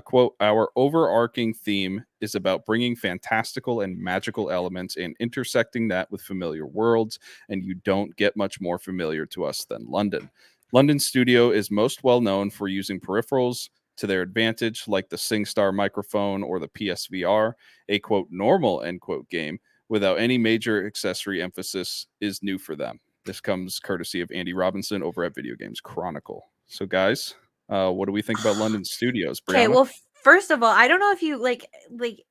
Quote, our overarching theme is about bringing fantastical and magical elements and intersecting that with familiar worlds, and you don't get much more familiar to us than London. London's studio is most well known for using peripherals to their advantage, like the SingStar microphone or the PSVR. A quote, normal, end quote, game without any major accessory emphasis is new for them. This comes courtesy of Andy Robinson over at Video Games Chronicle. So, guys, what do we think about London Studios, Okay, Brianna? well, first of all, I don't know if you like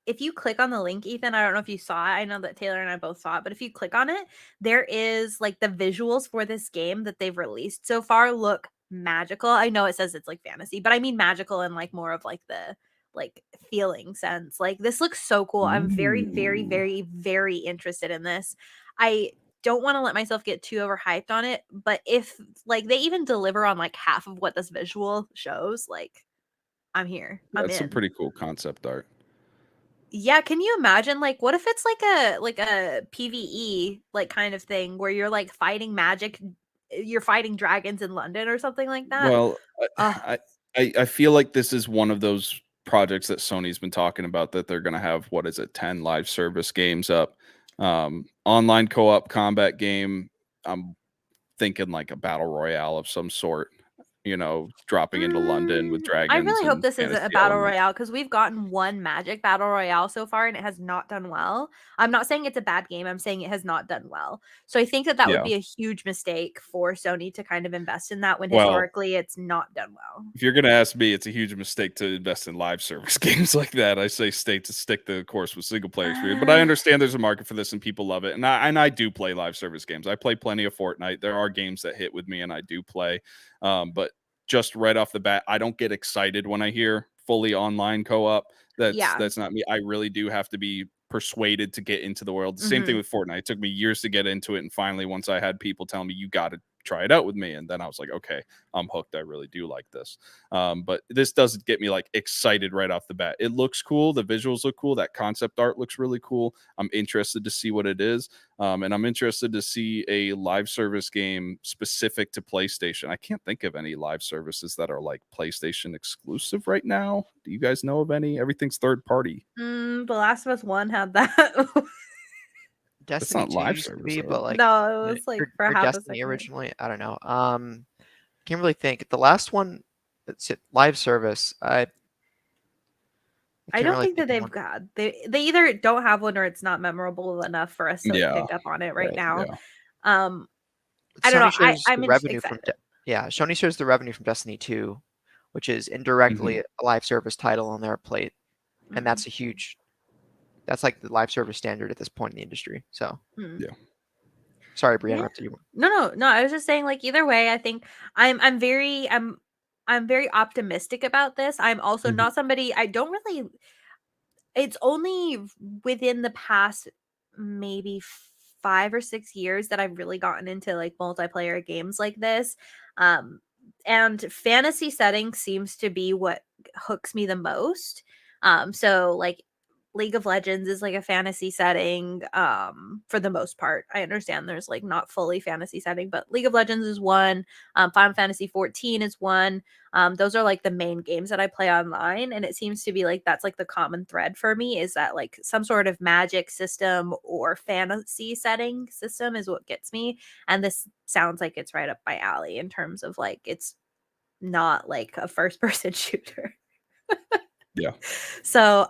if you click on the link, Ethan. I don't know if you saw it. I know that Taylor and I both saw it, but if you click on it, there is like the visuals for this game that they've released so far look magical. I know it says it's like fantasy, but I mean magical and like more of like the like feeling sense. Like this looks so cool. I'm very, very, Ooh. very, very interested in this. I don't want to let myself get too overhyped on it, but if like they even deliver on like half of what this visual shows, like I'm here. I'm That's some in. pretty cool concept art. Yeah, can you imagine like what if it's like a PvE like kind of thing where you're like fighting magic, you're fighting dragons in London or something like that? Well, Oh, I feel like this is one of those projects that Sony's been talking about that they're going to have, what is it, 10 live service games up. Online co-op combat game. I'm thinking like a battle royale of some sort, dropping into London with I dragons really hope and this isn't a fantasy battle elements. royale because we've gotten one magic battle royale so far and it has not done well. I'm not saying it's a bad game. I'm saying it has not done well. So I think that that would Yeah. be a huge mistake for Sony to kind of invest in that when Well, historically it's not done well. if you're going to ask me, it's a huge mistake to invest in live service games like that. I say stick the course with single player experience, but I understand there's a market for this and people love it. And I do play live service games. I play plenty of Fortnite. There are games that hit with me and I do play. But just right off the bat, I don't get excited when I hear fully online co-op. Yeah. That's not me. I really do have to be persuaded to get into the world. The same thing Mhm. with Fortnite. It took me years to get into it, and finally, once I had people tell me you got to try it out with me, and then I was like, okay, I'm hooked. I really do like this. But this doesn't get me like excited right off the bat. It looks cool. The visuals look cool. That concept art looks really cool. I'm interested to see what it is. And I'm interested to see a live service game specific to PlayStation. I can't think of any live services that are like PlayStation exclusive right now. Do you guys know of any? Everything's third party. The Last of Us 1 had that. That's Destiny not 2 live used to service, be, though. but like No, it was like for or half a Destiny second. originally. I don't know. Can't really think. The last one that's live service. I I can't don't really think that think of they've one. got they either don't have one or it's not memorable enough for us to like Yeah, pick up on it right Right. now. yeah. I don't Sony know. shares the I'm just revenue from excited. Sony shares the revenue from Destiny 2, which is Mhm. indirectly a live service title on their plate, and Mhm. that's like the live service standard at this point in the industry. So Hmm. Yeah. sorry, Brianna, Yeah. interrupted you. No. I was just saying, like either way, I think I'm very optimistic about this. I'm also Mhm. not somebody I don't really. It's only within the past maybe 5 or 6 years that I've really gotten into like multiplayer games like this. Um, and fantasy setting seems to be what hooks me the most. So like League of Legends is like a fantasy setting for the most part. I understand there's like not fully fantasy setting, but League of Legends is one. Final Fantasy 14 is one. Those are like the main games that I play online, and it seems to be like that's like the common thread for me is that like some sort of magic system or fantasy setting system is what gets me. And this sounds like it's right up my alley in terms of like it's not like a first person shooter. Yeah. So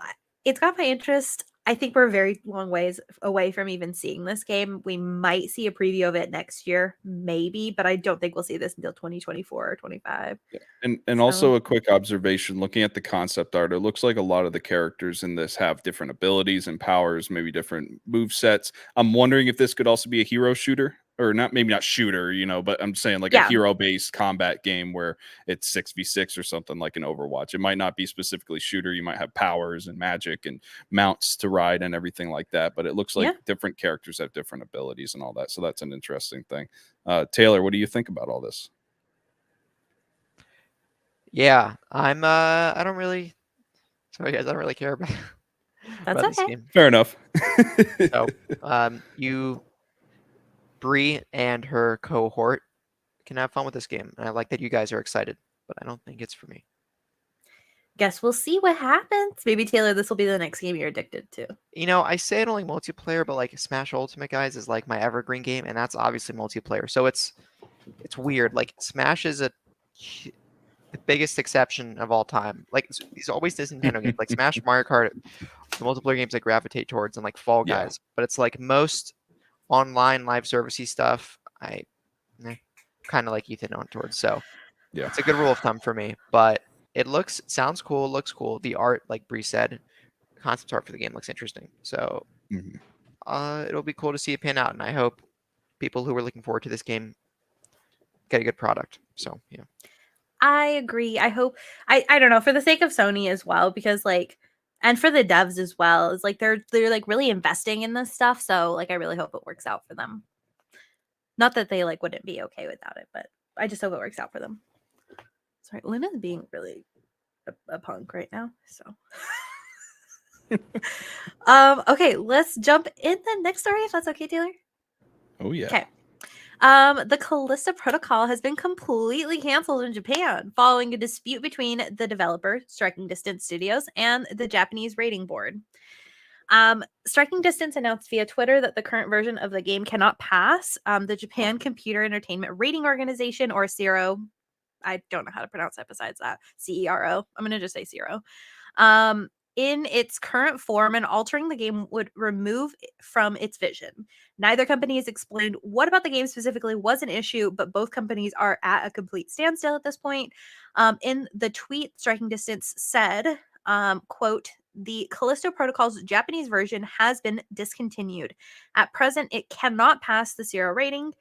it's got my interest. I think we're a very long ways away from even seeing this game. We might see a preview of it next year, maybe, but I don't think we'll see this until 2024 or 25. Yeah. And So also a quick observation, looking at the concept art, it looks like a lot of the characters in this have different abilities and powers, maybe different move sets. I'm wondering if this could also be a hero shooter, or not, maybe not shooter, but I'm saying like a yeah, hero based combat game where it's 6v6 or something like an Overwatch. It might not be specifically shooter. You might have powers and magic and mounts to ride and everything like that, but it looks like yeah. different characters have different abilities and all that. So that's an interesting thing. Taylor, what do you think about all this? Yeah, I don't really. Sorry, guys, I don't really care about That's this okay. game. Fair enough. So, Bree and her cohort can have fun with this game, and I like that you guys are excited, but I don't think it's for me. Guess we'll see what happens. Maybe Taylor, this will be the next game you're addicted to. You know, I say it only multiplayer, but like Smash Ultimate, guys, is like my evergreen game, and that's obviously multiplayer. So it's weird. Like Smash is the biggest exception of all time. Like these always this Nintendo games, like Smash, Mario Kart, the multiplayer games I gravitate towards, and like Fall Yeah. Guys. But it's like most online live servicey stuff, I kind of like Ethan on towards. So Yeah. it's a good rule of thumb for me. But it sounds cool, looks cool. The art, like Bree said, concept art for the game looks interesting. So it'll be cool to see it pan out, and I hope people who are looking forward to this game get a good product. So yeah. I agree. I hope I don't know, for the sake of Sony as well, because like, and for the devs as well, is like they're like really investing in this stuff. So like I really hope it works out for them. Not that they like wouldn't be okay without it, but I just hope it works out for them. Sorry, Luna's being really a punk right now. So okay, let's jump in the next story if that's okay, Taylor. Oh yeah. Okay. The Callisto Protocol has been completely canceled in Japan following a dispute between the developer, Striking Distance Studios, and the Japanese rating board. Striking Distance announced via Twitter that the current version of the game cannot pass the Japan Computer Entertainment Rating Organization, or CERO. I don't know how to pronounce that besides that. CERO. I'm going to just say CERO. In its current form, and altering the game would remove it from its vision. Neither company has explained what about the game specifically was an issue, but both companies are at a complete standstill at this point. In the tweet, Striking Distance said, quote, "The Callisto Protocol's Japanese version has been discontinued. At present, it cannot pass the CERO rating."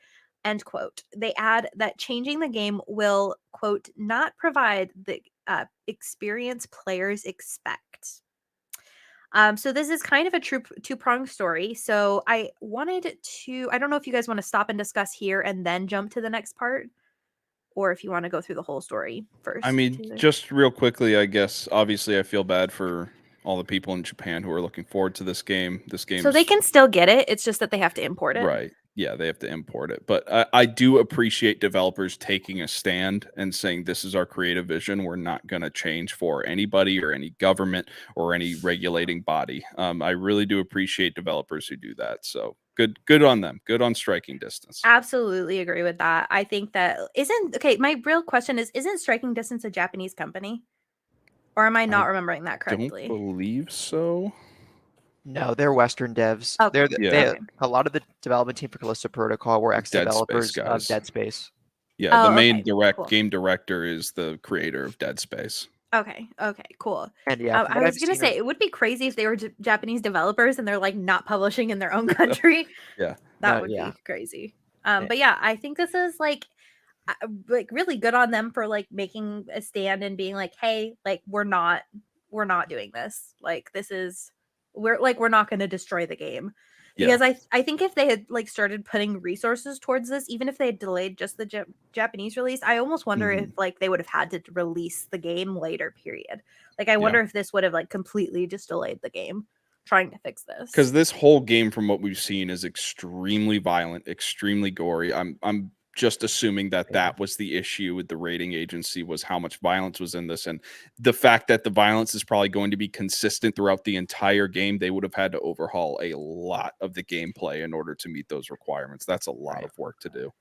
End quote. They add that changing the game will, quote, "not provide the experience players expect." So this is kind of a true two-pronged story. So I wanted to, I don't know if you guys want to stop and discuss here and then jump to the next part, or if you want to go through the whole story first. I mean, Taylor. just real quickly, I guess, obviously I feel bad for all the people in Japan who are looking forward to this game. This game, so they can still get it. It's just that they have to import it. Right. Yeah, they have to import it. But I do appreciate developers taking a stand and saying, this is our creative vision. We're not going to change for anybody or any government or any regulating body. I really do appreciate developers who do that. So good on them. Good on Striking Distance. Absolutely agree with that. I think that my real question isn't Striking Distance a Japanese company? Or am I not remembering that correctly? Don't believe so. No, they're Western devs. Okay. A lot of the development team for Callisto Protocol were ex-developers of Dead Space. Yeah, the main cool. game director is the creator of Dead Space. Okay, cool. And yeah, I was gonna say it would be crazy if they were Japanese developers and they're like not publishing in their own country. Yeah, that would be crazy. But yeah, I think this is like really good on them for like making a stand and being like, hey, like we're not doing this. Like we're not going to destroy the game. Because I think if they had like started putting resources towards this, even if they had delayed just the Japanese release, I almost wonder if like they would have had to release the game later, period. Like I wonder if this would have like completely just delayed the game trying to fix this. Because this whole game, from what we've seen, is extremely violent, extremely gory. I'm just assuming that was the issue with the rating agency, was how much violence was in this, and the fact that the violence is probably going to be consistent throughout the entire game. They would have had to overhaul a lot of the gameplay in order to meet those requirements. That's a lot of work to do.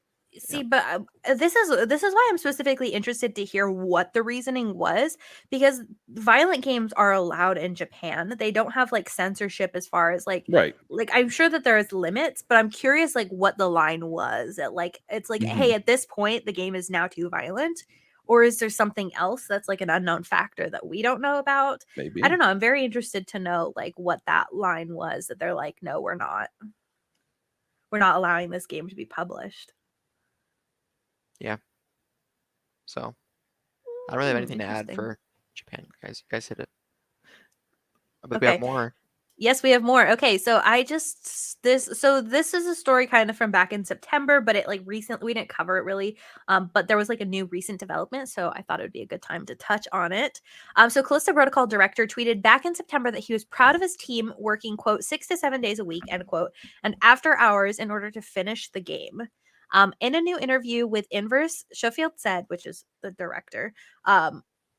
See, but this is why I'm specifically interested to hear what the reasoning was, because violent games are allowed in Japan. They don't have like censorship as far as like like I'm sure that there is limits, but I'm curious like what the line was at, like it's like, hey, at this point the game is now too violent, or is there something else that's like an unknown factor that we don't know about? Maybe. I don't know. I'm very interested to know like what that line was that they're like, no, we're not allowing this game to be published. Yeah. So I don't really have anything to add for Japan, guys. You guys hit it. But we have more. Yes, we have more. Okay, so this is a story kind of from back in September, but it like recently we didn't cover it really. But there was like a new recent development, so I thought it would be a good time to touch on it. So Callisto Protocol director tweeted back in September that he was proud of his team working, quote, 6 to 7 days a week, end quote, and after hours in order to finish the game. In a new interview with Inverse, Schofield said, which is the director,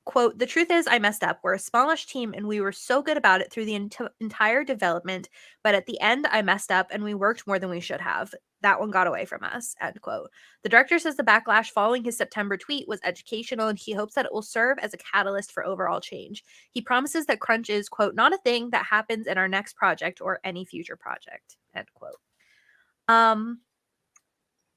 quote, "The truth is I messed up. We're a smallish team and we were so good about it through the entire development, but at the end I messed up and we worked more than we should have. That one got away from us," end quote. The director says the backlash following his September tweet was educational and he hopes that it will serve as a catalyst for overall change. He promises that crunch is, quote, "not a thing that happens in our next project or any future project," end quote.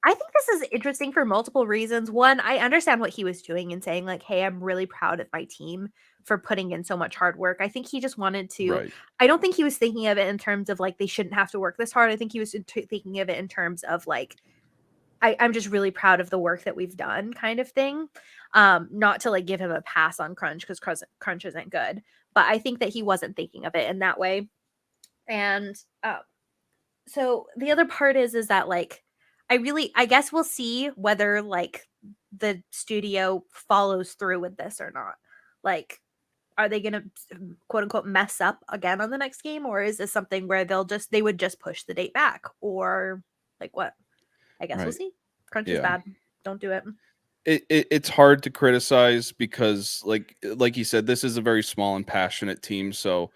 I think this is interesting for multiple reasons. One, I understand what he was doing and saying, like, hey, I'm really proud of my team for putting in so much hard work. I think he just wanted to, Right. I don't think he was thinking of it in terms of like they shouldn't have to work this hard. I think he was thinking of it in terms of like, I'm just really proud of the work that we've done, kind of thing. Not to like give him a pass on crunch because crunch isn't good, but I think that he wasn't thinking of it in that way. And so the other part is that like I guess we'll see whether like the studio follows through with this or not. Like, are they gonna quote unquote mess up again on the next game, or is this something where they would just push the date back, or like what? I guess we'll Right. see. Crunch is Yeah. bad. Don't do it. It's hard to criticize because like you said, this is a very small and passionate team, so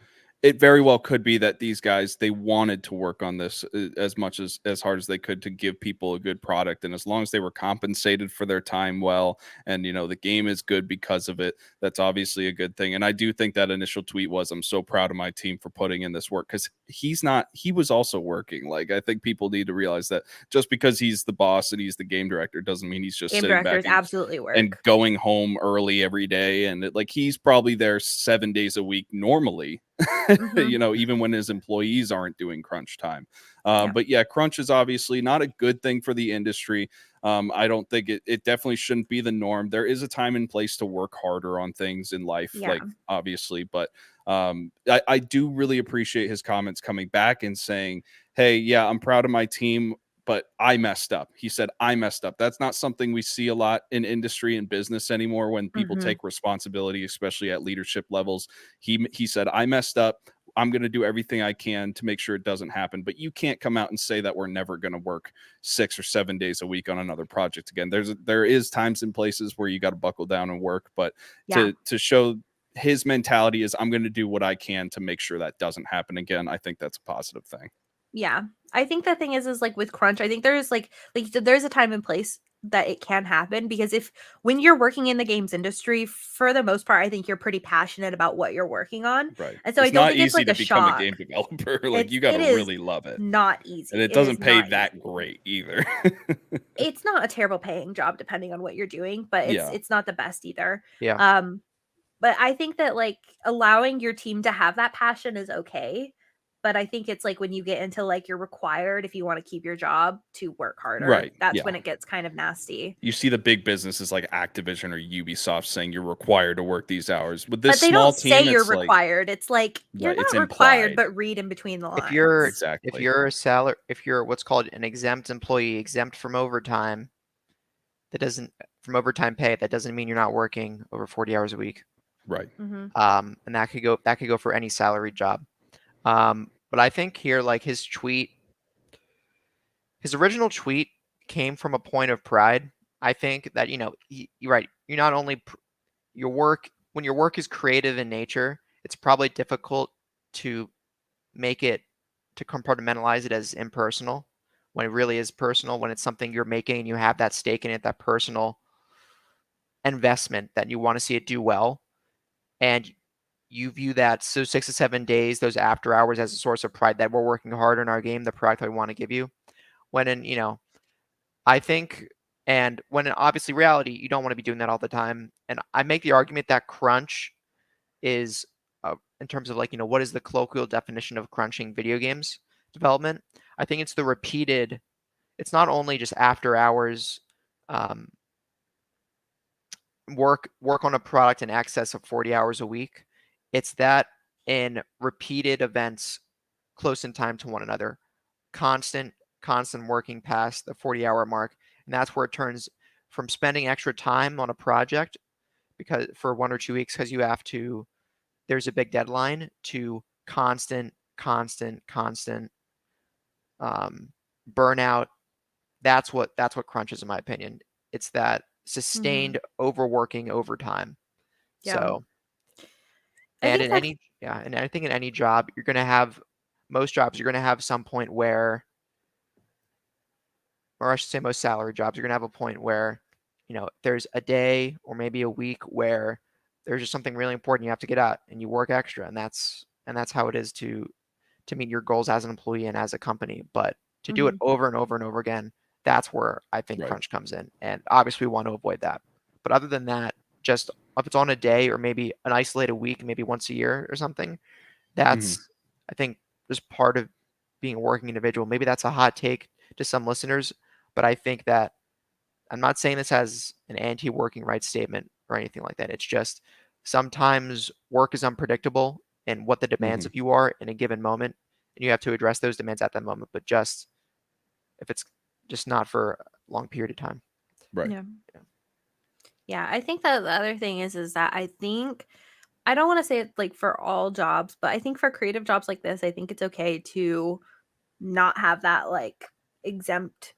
it very well could be that these guys, they wanted to work on this as much as hard as they could to give people a good product, and as long as they were compensated for their time well, and the game is good because of it, that's obviously a good thing. And I do think that initial tweet was, I'm so proud of my team for putting in this work, because he was also working. Like, I think people need to realize that just because he's the boss and he's the game director doesn't mean he's just Game sitting back directors absolutely work. and going home early every day, and like he's probably there 7 days a week normally. Even when his employees aren't doing crunch time. But yeah, crunch is obviously not a good thing for the industry. I don't think it definitely shouldn't be the norm. There is a time and place to work harder on things in life, like obviously, but I do really appreciate his comments coming back and saying, hey, yeah, I'm proud of my team, but I messed up. He said, I messed up. That's not something we see a lot in industry and business anymore when people take responsibility, especially at leadership levels. He said, I messed up. I'm going to do everything I can to make sure it doesn't happen. But you can't come out and say that we're never going to work 6 or 7 days a week on another project again. There is times and places where you got to buckle down and work, but to show his mentality is, I'm going to do what I can to make sure that doesn't happen again, I think that's a positive thing. Yeah. I think the thing is like with crunch, I think there's like there's a time and place that it can happen, because when you're working in the games industry, for the most part, I think you're pretty passionate about what you're working on. Right. And so it's I don't not think it's easy like to a become a shock. game developer. Like, you got to really love it. Not easy. And it doesn't pay that great either. It's not a terrible paying job depending on what you're doing, but it's not the best either. Yeah. But I think that like allowing your team to have that passion is okay. But I think it's like when you get into like you're required, if you want to keep your job, to work harder. Right. That's when it gets kind of nasty. You see the big businesses like Activision or Ubisoft saying you're required to work these hours. With But this they small don't team, say you're it's like, required. It's like you're right, it's not required, implied. but read in between the lines. If you're what's called an exempt employee, exempt from overtime, from overtime pay, that doesn't mean you're not working over 40 hours a week. Right. Mm-hmm. And that could go for any salaried job. But I think here, like his original tweet came from a point of pride. I think that you're right. You're not only when your work is creative in nature, it's probably difficult to compartmentalize it as impersonal when it really is personal, when it's something you're making and you have that stake in it, that personal investment that you want to see it do well. And you view that 6 to 7 days, those after hours, as a source of pride that we're working hard on our game, the product that we want to give you. When I think, and when in obviously reality, you don't want to be doing that all the time. And I make the argument that crunch is, in terms of like, what is the colloquial definition of crunching video games development? I think it's the repeated, it's not only just after hours work on a product in excess of 40 hours a week. It's that in repeated events close in time to one another, constant working past the 40-hour mark. And that's where it turns from spending extra time on a project because for 1 or 2 weeks because there's a big deadline, to constant burnout. That's what crunch is, in my opinion. It's that sustained overworking over time. So, I and think in that's and I think in any job, you're gonna have most jobs. You're gonna have some point where, or I should say, most salary jobs, you're gonna have a point where, there's a day or maybe a week where there's just something really important you have to get out, and you work extra, and that's how it is to meet your goals as an employee and as a company. But to do it over and over and over again, that's where I think Right. crunch comes in. And obviously we want to avoid that. But other than that, just if it's on a day or maybe an isolated week, maybe once a year or something, that's I think just part of being a working individual. Maybe that's a hot take to some listeners, but I think that I'm not saying this as an anti-working rights statement or anything like that. It's just sometimes work is unpredictable and what the demands of you are in a given moment, and you have to address those demands at that moment. But just if it's just not for a long period of time. Right. Yeah, I think that the other thing is that I think I don't want to say it like for all jobs, but I think for creative jobs like this, I think it's okay to not have that like exempt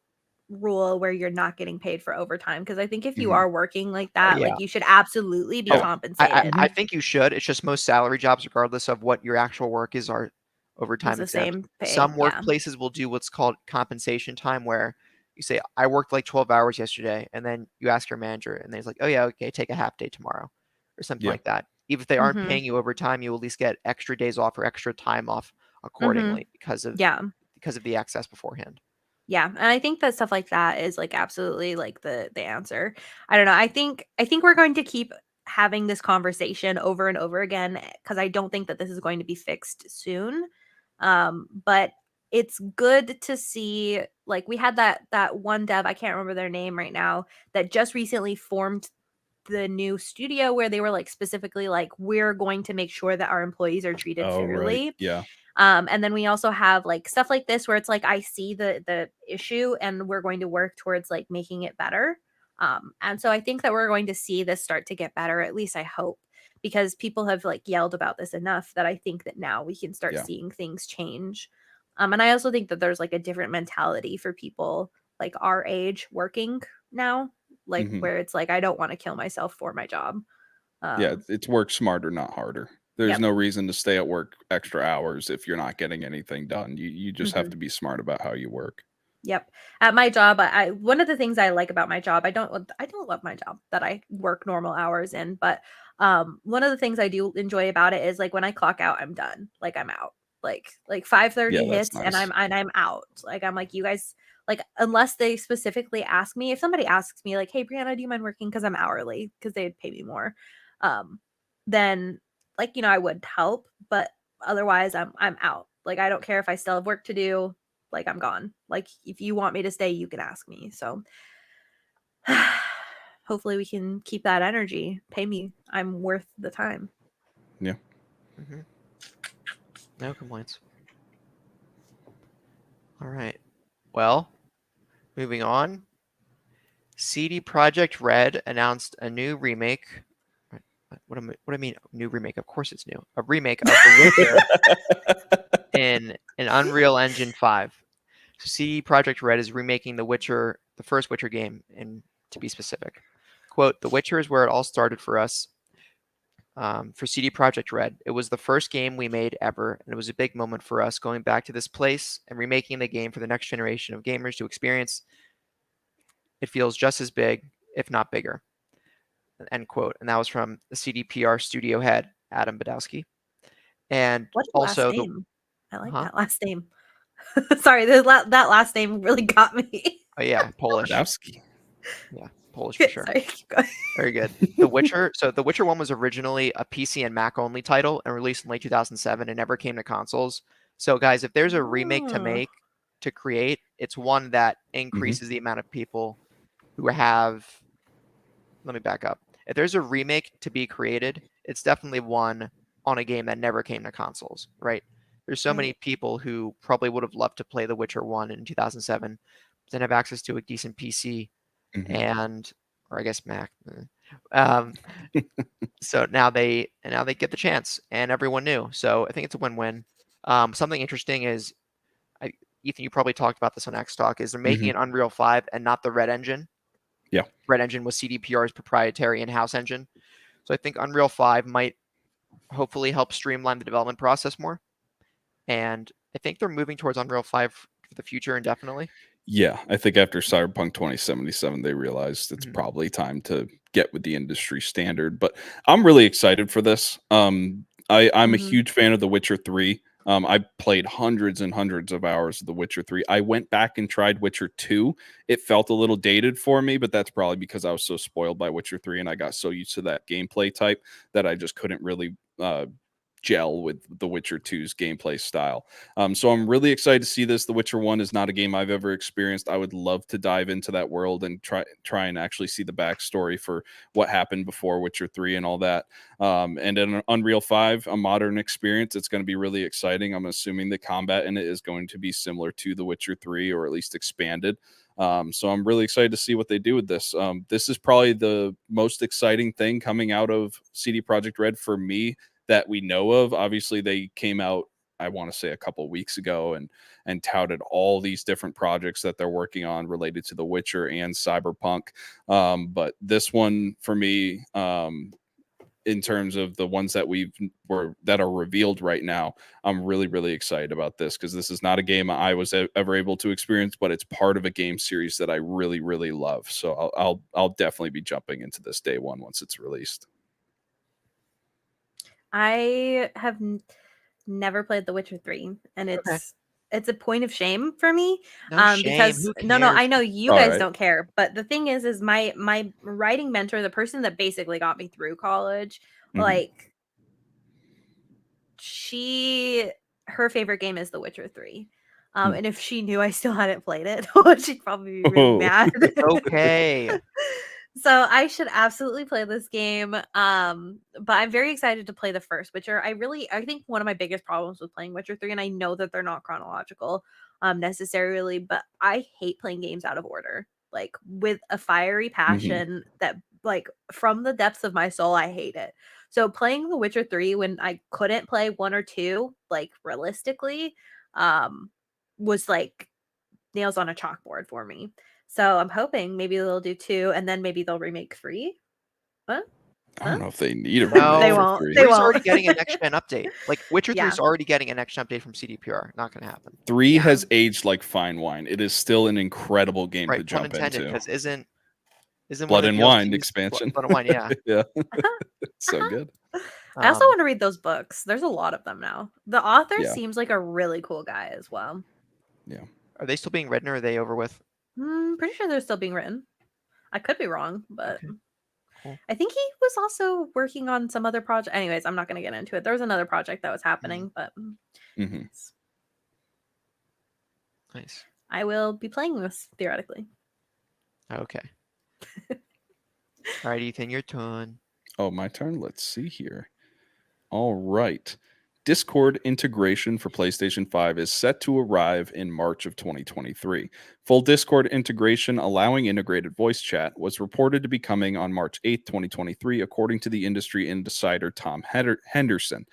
rule where you're not getting paid for overtime, because I think if you are working like Oh that, yeah. like you should absolutely be Oh, compensated. I think you should. It's just most salary jobs, regardless of what your actual work is, are It's overtime the exempt. same pay. Some Yeah. workplaces will do what's called compensation time, where you say, I worked like 12 hours yesterday, and then you ask your manager, and they're like, oh yeah, okay, take a half day tomorrow, or something Yeah. like that. Even if they aren't Mm-hmm. paying you overtime, you at least get extra days off or extra time off Mm-hmm. accordingly because of Yeah. the excess beforehand. Yeah, and I think that stuff like that is like absolutely like the answer. I don't know. I think we're going to keep having this conversation over and over again because I don't think that this is going to be fixed soon. But it's good to see, like, we had that one dev, I can't remember their name right now, that just recently formed the new studio where they were like specifically like, we're going to make sure that our employees are treated Oh, right. fairly. Yeah. And then we also have like stuff like this where it's like, I see the issue and we're going to work towards like making it better. And so I think that we're going to see this start to get better, at least I hope, because people have like yelled about this enough that I think that now we can start Yeah. seeing things change. And I also think that there's like a different mentality for people like our age working now, like where it's like, I don't want to kill myself for my job. Yeah. It's work smarter, not harder. There's Yep. no reason to stay at work extra hours if you're not getting anything done. You just have to be smart about how you work. Yep. At my job, I one of the things I like about my job, I don't love my job that I work normal hours in, but one of the things I do enjoy about it is like when I clock out, I'm done. Like I'm out. Like 5:30 Yeah, that's hits and nice. I'm out. Like I'm like, you guys, like, unless they specifically ask me, if somebody asks me like, hey Brianna, do you mind working because I'm hourly, because they'd pay me more, then like, I would help, but otherwise I'm out. Like I don't care if I still have work to do, like I'm gone. Like if you want me to stay, you can ask me. So hopefully we can keep that energy. Pay me. I'm worth the time. Yeah. No complaints. All right. Well, moving on. CD Projekt Red announced a new remake. What do I mean? New remake? Of course it's new. A remake of The Witcher in an Unreal Engine 5. So CD Projekt Red is remaking The Witcher, the first Witcher game, and to be specific, quote, "The Witcher is where it all started for us." For CD Projekt Red, it was the first game we made ever, and it was a big moment for us going back to this place and remaking the game for the next generation of gamers to experience. It feels just as big, if not bigger. End quote. And that was from the CDPR studio head, Adam Badowski. And What a last also name. I like that last name. Sorry, that last name really got me. oh yeah, Polish. Badowski. Yeah, Polish for sure. Sorry, keep going. Very good. The Witcher. So The Witcher 1 was originally a PC and Mac only title and released in late 2007 and never came to consoles. So guys, if there's a remake to create, it's one that increases the amount of people who have. Let me back up. If there's a remake to be created, it's definitely one on a game that never came to consoles, right? There's so many people who probably would have loved to play The Witcher 1 in 2007, but didn't have access to a decent PC and, or I guess Mac. Um, so now they get the chance, and everyone knew. So I think it's a win-win. Something interesting is, Ethan, you probably talked about this on X Talk, is they're making an Unreal 5 and not the Red Engine. Yeah. Red Engine was CDPR's proprietary in-house engine. So I think Unreal 5 might hopefully help streamline the development process more. And I think they're moving towards Unreal 5 for the future indefinitely. Yeah, I think after Cyberpunk 2077, they realized it's probably time to get with the industry standard. But I'm really excited for this. I'm a huge fan of The Witcher 3. I played hundreds and hundreds of hours of The Witcher 3. I went back and tried Witcher 2. It felt a little dated for me, but that's probably because I was so spoiled by Witcher 3 and I got so used to that gameplay type that I just couldn't really gel with The Witcher 2's gameplay style. So I'm really excited to see this. The Witcher 1 is not a game I've ever experienced. I would love to dive into that world and try and actually see the backstory for what happened before Witcher 3 and all that. And in Unreal 5, a modern experience, it's going to be really exciting. I'm assuming the combat in it is going to be similar to The Witcher 3 or at least expanded. So I'm really excited to see what they do with this. This is probably the most exciting thing coming out of CD Projekt Red for me that we know of. Obviously, they came out, I want to say, a couple of weeks ago and touted all these different projects that they're working on related to The Witcher and Cyberpunk. But this one for me, in terms of the ones that that are revealed right now, I'm really, really excited about this because this is not a game I was ever able to experience, but it's part of a game series that I really, really love. So I'll definitely be jumping into this day one once it's released. I have never played The Witcher 3, and it's a point of shame for me. No shame. Because Who no, I cares? know you guys don't care, but the thing is my writing mentor, the person that basically got me through college, like her favorite game is The Witcher 3. And if she knew I still hadn't played it, she'd probably be really mad. Okay. So I should absolutely play this game. But I'm very excited to play the first Witcher. I think one of my biggest problems with playing Witcher 3, and I know that they're not chronological necessarily, but I hate playing games out of order. Like with a fiery passion that like from the depths of my soul, I hate it. So playing The Witcher 3 when I couldn't play 1 or 2, like realistically, was like nails on a chalkboard for me. So I'm hoping maybe they'll do 2 and then maybe they'll remake 3. What? I don't know if they need a No, They remake for won't. 3. They 3's won't. already getting a next gen update. Like Witcher 3 Yeah. is already getting a next gen update from CDPR. Not going to happen. 3 has aged like fine wine. It is still an incredible game to jump into. Because isn't Blood one of and the Wine DLCs expansion. Blood and Wine, yeah. Yeah. It's so good. I also want to read those books. There's a lot of them now. The author Yeah. seems like a really cool guy as well. Yeah. Are they still being written or are they over with? Pretty sure they're still being written. I could be wrong, but Okay. Cool. I think he was also working on some other project. Anyways, I'm not going to get into it. There was another project that was happening, but Nice. I will be playing this theoretically. Okay. All right, Ethan, your turn. Oh, my turn? Let's see here. All right. Discord integration for PlayStation 5 is set to arrive in March of 2023. Full Discord integration allowing integrated voice chat was reported to be coming on March 8th, 2023, according to the industry insider Tom Henderson.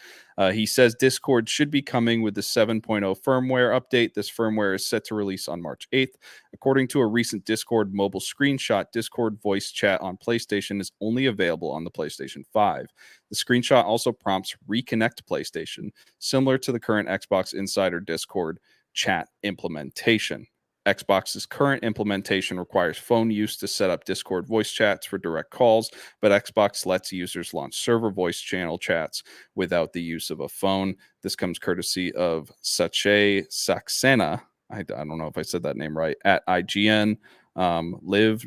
He says Discord should be coming with the 7.0 firmware update. This firmware is set to release on March 8th. According to a recent Discord mobile screenshot, Discord voice chat on PlayStation is only available on the PlayStation 5. The screenshot also prompts Reconnect PlayStation, similar to the current Xbox Insider Discord chat implementation. Xbox's current implementation requires phone use to set up Discord voice chats for direct calls, but Xbox lets users launch server voice channel chats without the use of a phone. This comes courtesy of Sache Saxena. I don't know if I said that name right. At IGN, Liv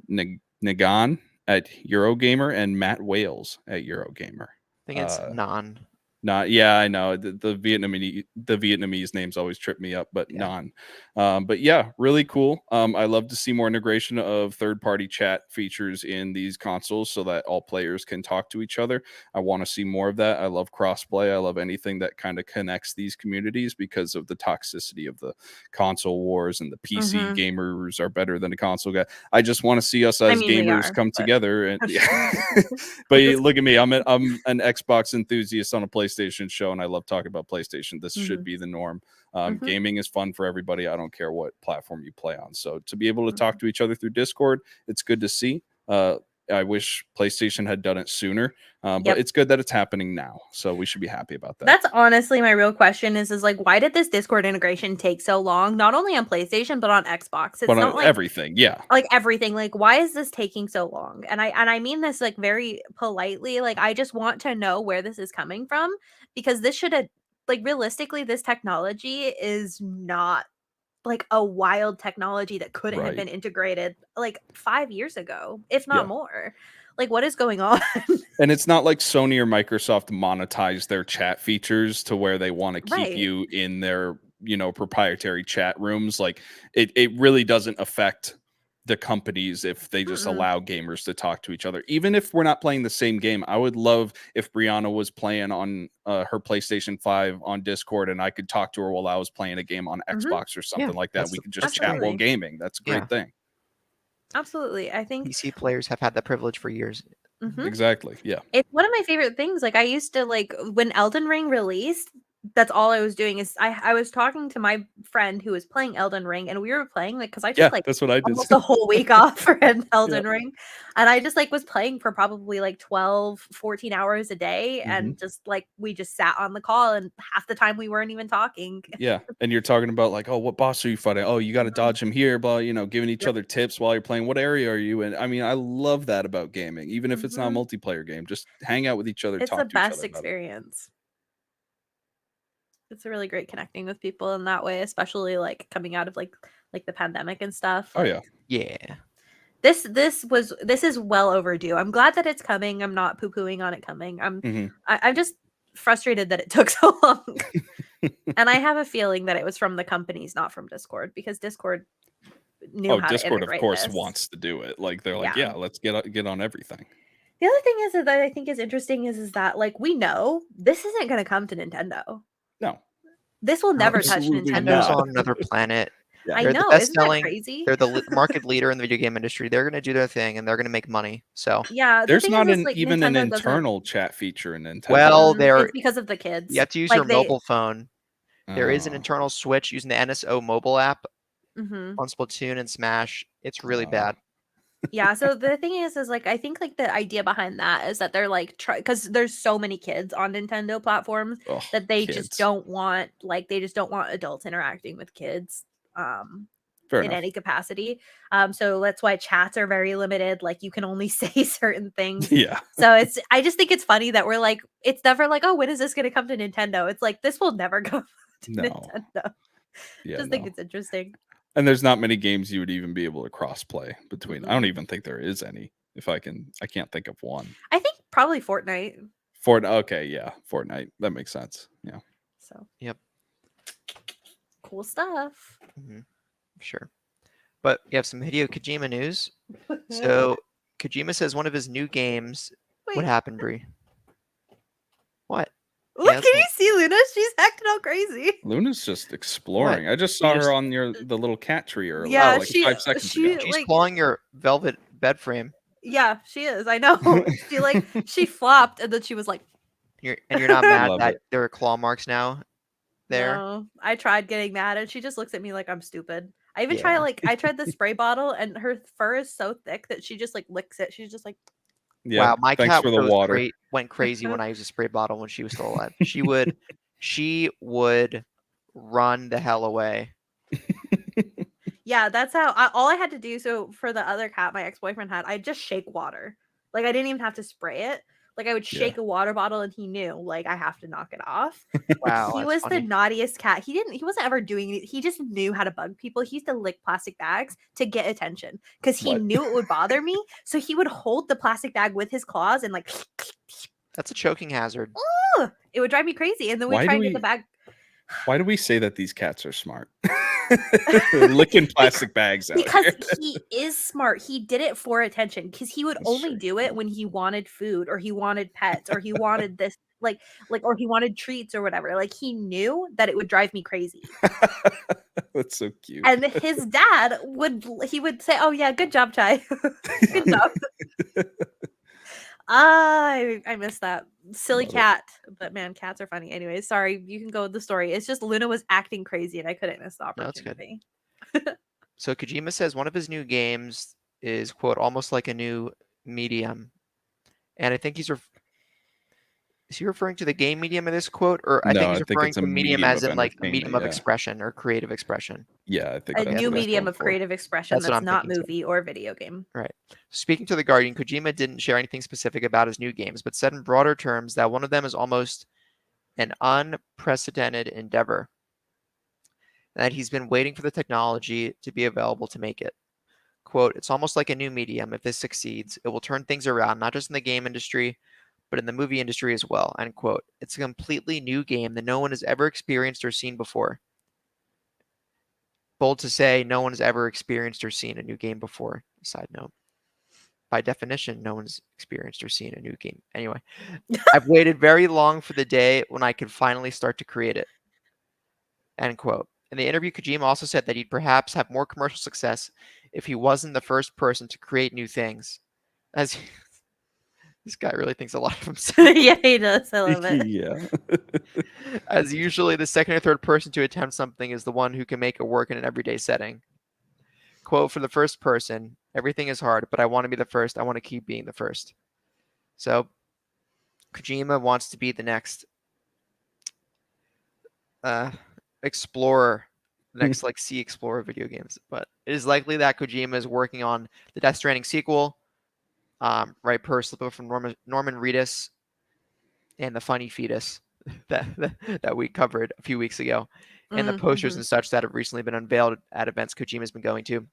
Nagan at Eurogamer, and Matt Wales at Eurogamer. I think it's non. Yeah, I know the Vietnamese names always trip me up, but non. But yeah, really cool. I love to see more integration of third-party chat features in these consoles so that all players can talk to each other. I want to see more of that. I love crossplay. I love anything that kind of connects these communities because of the toxicity of the console wars and the PC gamers are better than the console guy. I just want to see us as gamers come together. And but look at me. I'm an Xbox enthusiast on a PlayStation show, and I love talking about PlayStation. This should be the norm. Gaming is fun for everybody. I don't care what platform you play on. So to be able to talk to each other through Discord, it's good to see. I wish PlayStation had done it sooner, Yep. but it's good that it's happening now. So we should be happy about that. That's honestly my real question is like, why did this Discord integration take so long? Not only on PlayStation, but on Xbox. It's but not like everything, yeah. Like everything. Like, why is this taking so long? And I mean this like very politely. Like, I just want to know where this is coming from because this should have like realistically, this technology is not like a wild technology that couldn't have Right. been integrated like 5 years ago, if not Yeah. more. Like, what is going on? And it's not like Sony or Microsoft monetize their chat features to where they want to keep Right. you in their, proprietary chat rooms. Like it really doesn't affect the companies if they just allow gamers to talk to each other. Even if we're not playing the same game, I would love if Brianna was playing on her PlayStation 5 on Discord and I could talk to her while I was playing a game on Xbox or something like that. We could just chat while Absolutely. gaming. That's a great thing. Absolutely. I think PC players have had that privilege for years. Exactly. Yeah. It's one of my favorite things. Like, I used to like when Elden Ring released, that's all I was doing is I was talking to my friend who was playing Elden Ring, and we were playing like because I took like That's what I did. almost a whole week off for an Elden Ring, and I just like was playing for probably like 12 14 hours a day, and just like we just sat on the call, and half the time we weren't even talking. Yeah, and you're talking about like, oh, what boss are you fighting? Oh, you got to dodge him here, but giving each other tips while you're playing. What area are you in? I mean, I love that about gaming, even if it's not a multiplayer game. Just hang out with each other, It's talk the to each other best about it. experience. It's a really great connecting with people in that way, especially like coming out of like the pandemic and stuff. Oh yeah. Yeah. This is well overdue. I'm glad that it's coming. I'm not poo-pooing on it coming. I'm just frustrated that it took so long. And I have a feeling that it was from the companies, not from Discord, because Discord knew how Discord, to of integrate course, this. wants to do it. Like they're like, yeah, let's get on everything. The other thing is that I think is interesting is that like we know this isn't going to come to Nintendo. No. This will never touch Absolutely Nintendo. Nintendo's not. on another planet. Yeah. I They're know, the best isn't that selling. crazy? They're the market leader in the video game industry. They're going to do their thing and they're going to make money. So yeah, There's not like, even an Nintendo doesn't- internal chat feature in Nintendo. well, it's because of the kids. You have to use Like, your mobile phone. There is an internal switch using the NSO mobile app on Splatoon and Smash. It's really bad. Yeah, so the thing is like I think like the idea behind that is that they're like because there's so many kids on Nintendo platforms that they just don't want adults interacting with kids in any capacity. So that's why chats are very limited. Like you can only say certain things. Yeah. So I just think it's funny that we're like, it's never like, oh, when is this going to come to Nintendo? It's like this will never come to Nintendo. Yeah, just think it's interesting. And there's not many games you would even be able to cross play between. I don't even think there is any. I can't think of one. I think probably Fortnite. Okay, yeah, Fortnite. That makes sense. Yeah. So. Yep. Cool stuff. Sure. But you have some Hideo Kojima news. So Kojima says one of his new games. Wait. What happened, Bree? What? Look, can you see Luna? She's acting all crazy. Luna's just exploring. What? I just saw her on the little cat tree earlier. Yeah, like 5 seconds ago. She's clawing your velvet bed frame. Yeah, she is. I know. She flopped and then she was like. You're not mad that there are claw marks now there? No, I tried getting mad and she just looks at me like I'm stupid. I even I tried the spray bottle and her fur is so thick that she just like licks it. She's just like. Yeah, wow, my cat went crazy when I used a spray bottle when she was still alive. She would run the hell away. Yeah, that's how all I had to do. So for the other cat my ex-boyfriend had, I just shake water. Like I didn't even have to spray it. Like I would shake a water bottle and he knew like I have to knock it off. Wow. He was the naughtiest cat. He wasn't ever doing it. He just knew how to bug people. He used to lick plastic bags to get attention because he knew it would bother me. So he would hold the plastic bag with his claws and like that's a choking hazard. It would drive me crazy. And then we try and get the bag. Why do we say that these cats are smart? Licking plastic bags out because here. He is smart. He did it for attention because he would only do it when he wanted food or he wanted pets or he wanted this like or he wanted treats or whatever. Like he knew that it would drive me crazy. That's so cute. And his dad would say, "Oh yeah, good job, Chai. Good job." I miss that silly cat, but man, cats are funny. Anyways, sorry, you can go with the story. It's just Luna was acting crazy, and I couldn't miss the opportunity. No, that's good. So Kojima says one of his new games is quote almost like a new medium, and I think is he referring to the game medium in this quote, or I No, think he's I think referring it's a to medium medium as of in like a entertainment. medium of Yeah, expression or creative expression. yeah, I think A that's new what he's medium going of for. creative expression That's what that's I'm not thinking too. movie or video game. Right. Speaking to The Guardian, Kojima didn't share anything specific about his new games, but said in broader terms that one of them is almost an unprecedented endeavor, and that he's been waiting for the technology to be available to make it. Quote, it's almost like a new medium. If this succeeds, it will turn things around, not just in the game industry, but in the movie industry as well, end quote. It's a completely new game that no one has ever experienced or seen before. Bold to say, no one has ever experienced or seen a new game before. Side note. By definition, no one's experienced or seen a new game. Anyway, I've waited very long for the day when I could finally start to create it. End quote. In the interview, Kojima also said that he'd perhaps have more commercial success if he wasn't the first person to create new things. As this guy really thinks a lot of himself. Yeah, he does. I love it. Yeah. As usually, the second or third person to attempt something is the one who can make it work in an everyday setting. Quote, for the first person, everything is hard, but I want to be the first. I want to keep being the first. So, Kojima wants to be the next explorer, the next like sea explorer video games. But it is likely that Kojima is working on the Death Stranding sequel, right? Per slip from Norman Reedus and the funny fetus that we covered a few weeks ago, and the posters and such that have recently been unveiled at events Kojima's been going to.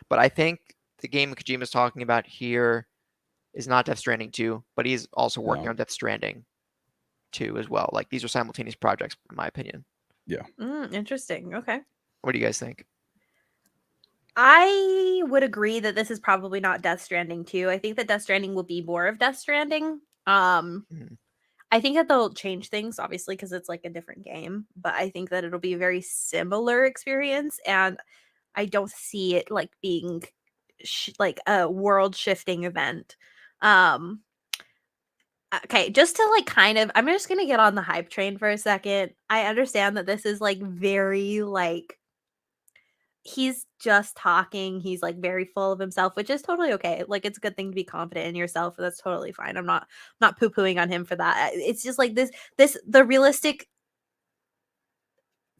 But I think the game Kojima's talking about here is not Death Stranding 2, but he's also working on Death Stranding 2 as well. Like these are simultaneous projects, in my opinion. Yeah. Interesting. Okay. What do you guys think? I would agree that this is probably not Death Stranding 2. I think that Death Stranding will be more of Death Stranding. I think that they'll change things, obviously, because it's like a different game. But I think that it'll be a very similar experience, and I don't see it like being like a world shifting event. Okay, just to like kind of, I'm just gonna get on the hype train for a second. I understand that this is like very like he's just talking. He's like very full of himself, which is totally okay. Like it's a good thing to be confident in yourself. That's totally fine. I'm not poo-pooing on him for that. It's just like the realistic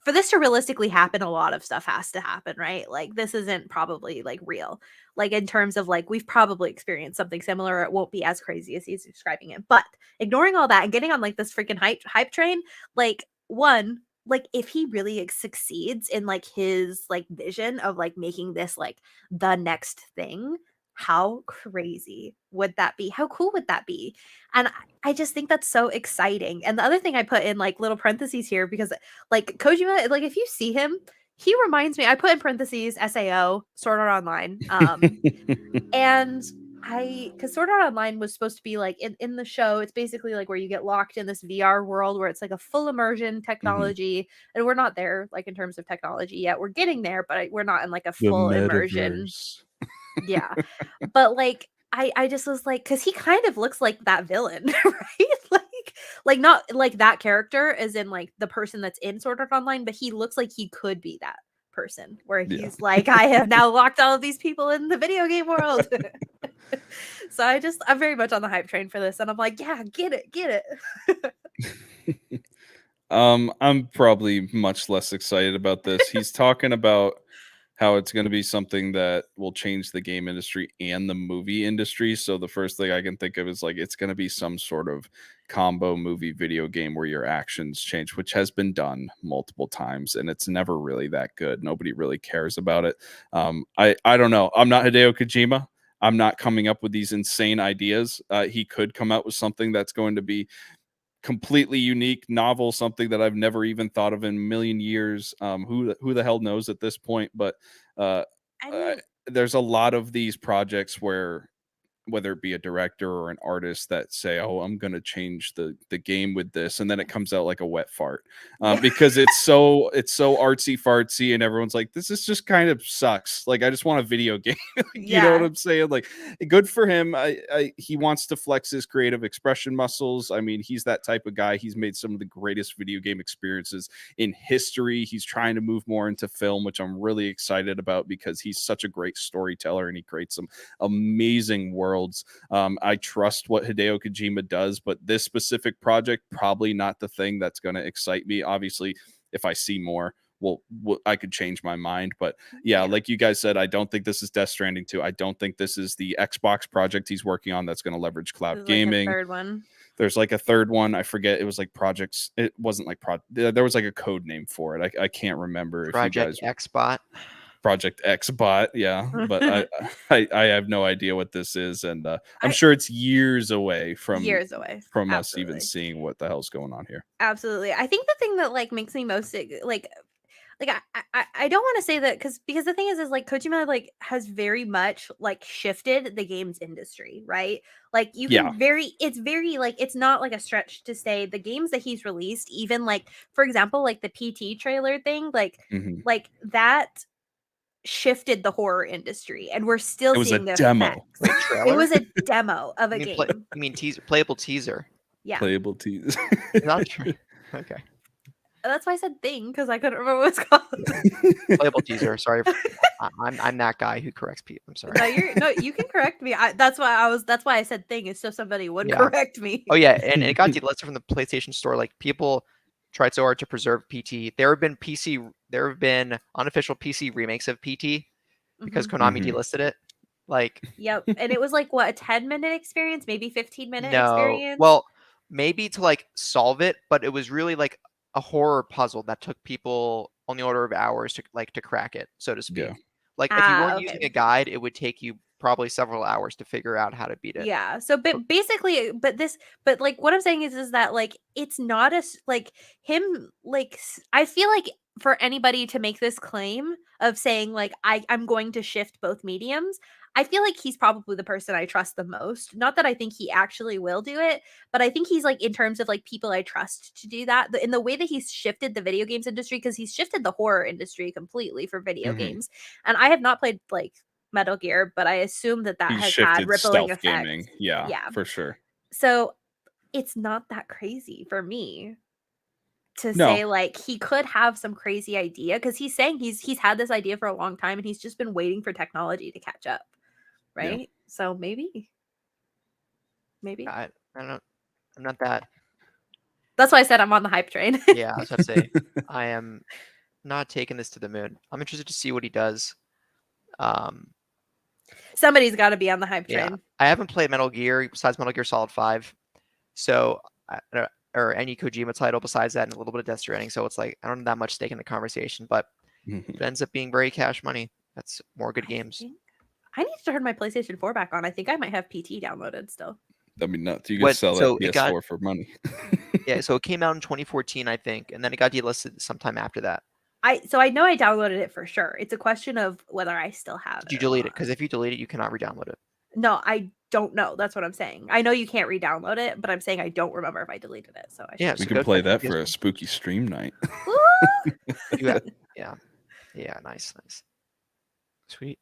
for this to realistically happen, a lot of stuff has to happen, right? Like this isn't probably like real. Like in terms of like we've probably experienced something similar. It won't be as crazy as he's describing it. But ignoring all that and getting on like this freaking hype train, like one, like if he really succeeds in like his like vision of like making this like the next thing, how crazy would that be? How cool would that be? And I just think that's so exciting. And the other thing I put in like little parentheses here because like Kojima, like if you see him, he reminds me. I put in parentheses SAO Sword Art Online, and because Sword Art Online was supposed to be like in the show, it's basically like where you get locked in this VR world where it's like a full immersion technology, and we're not there like in terms of technology yet. We're getting there, but we're not in like a full immersion. Yeah, but like I just was like, because he kind of looks like that villain, right? Like not like that character as in like the person that's in Sword Art Online, but he looks like he could be that person where he's like, I have now locked all of these people in the video game world. So I'm very much on the hype train for this, and I'm like, yeah, get it. I'm probably much less excited about this. He's talking about how it's going to be something that will change the game industry and the movie industry. So the first thing I can think of is like it's going to be some sort of combo movie video game where your actions change, which has been done multiple times and it's never really that good. Nobody really cares about it. I don't know. I'm not Hideo Kojima. I'm not coming up with these insane ideas. He could come out with something that's going to be completely unique, novel, something that I've never even thought of in a million years. Who the hell knows at this point? But there's a lot of these projects where whether it be a director or an artist that say, oh, I'm going to change the game with this, and then it comes out like a wet fart, because it's so artsy fartsy, and everyone's like, this is just kind of sucks. Like, I just want a video game. You know what I'm saying? Like, good for him. He wants to flex his creative expression muscles. I mean, he's that type of guy. He's made some of the greatest video game experiences in history. He's trying to move more into film, which I'm really excited about, because he's such a great storyteller and he creates some amazing worlds. I trust what Hideo Kojima does, but this specific project, probably not the thing that's going to excite me. Obviously, if I see more, well, I could change my mind. But yeah, like you guys said, I don't think this is Death Stranding 2. I don't think this is the Xbox project he's working on that's going to leverage cloud gaming. Third one. There's like a third one. I forget. It was like projects. It wasn't like there was like a code name for it. I can't remember. Project Xbot. Project Xbot, yeah, but I have no idea what this is, and I'm sure it's years away from Absolutely. us even seeing what the hell's going on here. Absolutely. I think the thing that like makes me most like I don't want to say that because the thing is like Kojima like has very much like shifted the games industry, right? Like you can it's very like it's not like a stretch to say the games that he's released, even like for example like the PT trailer thing, like that shifted the horror industry, and we're still seeing the demo. It was a demo of a game. You mean playable teaser? Yeah, playable teaser. Not true. Okay, that's why I said thing, because I couldn't remember what it's called. Playable teaser. Sorry, I'm that guy who corrects people. I'm sorry. No, you can correct me. That's why I said thing, is so somebody would correct me. Oh yeah, and it got delisted from the PlayStation Store. Like people tried so hard to preserve PT. There have been unofficial PC remakes of PT because Konami delisted it. Like, yep, and it was like what, a 10-minute experience, maybe 15-minute experience. Well, maybe to like solve it, but it was really like a horror puzzle that took people on the order of hours to crack it, so to speak. Yeah. Like if you weren't using a guide, it would take you probably several hours to figure out how to beat it. Yeah. So, but basically, but like what I'm saying is that like it's not like him. Like I feel like for anybody to make this claim of saying like I'm going to shift both mediums, I feel like he's probably the person I trust the most. Not that I think he actually will do it, but I think he's like in terms of like people I trust to do that. In the way that he's shifted the video games industry, because he's shifted the horror industry completely for video games. And I have not played like Metal Gear, but I assume that has had rippling effects. Gaming. Yeah, for sure. So it's not that crazy for me to say like he could have some crazy idea, because he's saying he's had this idea for a long time and he's just been waiting for technology to catch up, right? Yeah. So maybe I don't know. I'm not that. That's why I said I'm on the hype train. Yeah, I was about to say I am not taking this to the moon. I'm interested to see what he does. Somebody's got to be on the hype train. Yeah. I haven't played Metal Gear besides Metal Gear Solid 5, so or any Kojima title besides that, and a little bit of Death Stranding. So it's like I don't have that much stake in the conversation, but it ends up being very cash money. That's more good games. I need to turn my PlayStation 4 back on. I think I might have PT downloaded still. That'd be nuts. You could sell that PS4 for money. Yeah, so it came out in 2014, I think, and then it got delisted sometime after that. I know I downloaded it for sure. It's a question of whether I still have it. Did you delete it? Because if you delete it, you cannot re-download it. No, I don't know. That's what I'm saying. I know you can't re-download it, but I'm saying I don't remember if I deleted it. So we can play that for a spooky stream night. Yeah, nice. Sweet.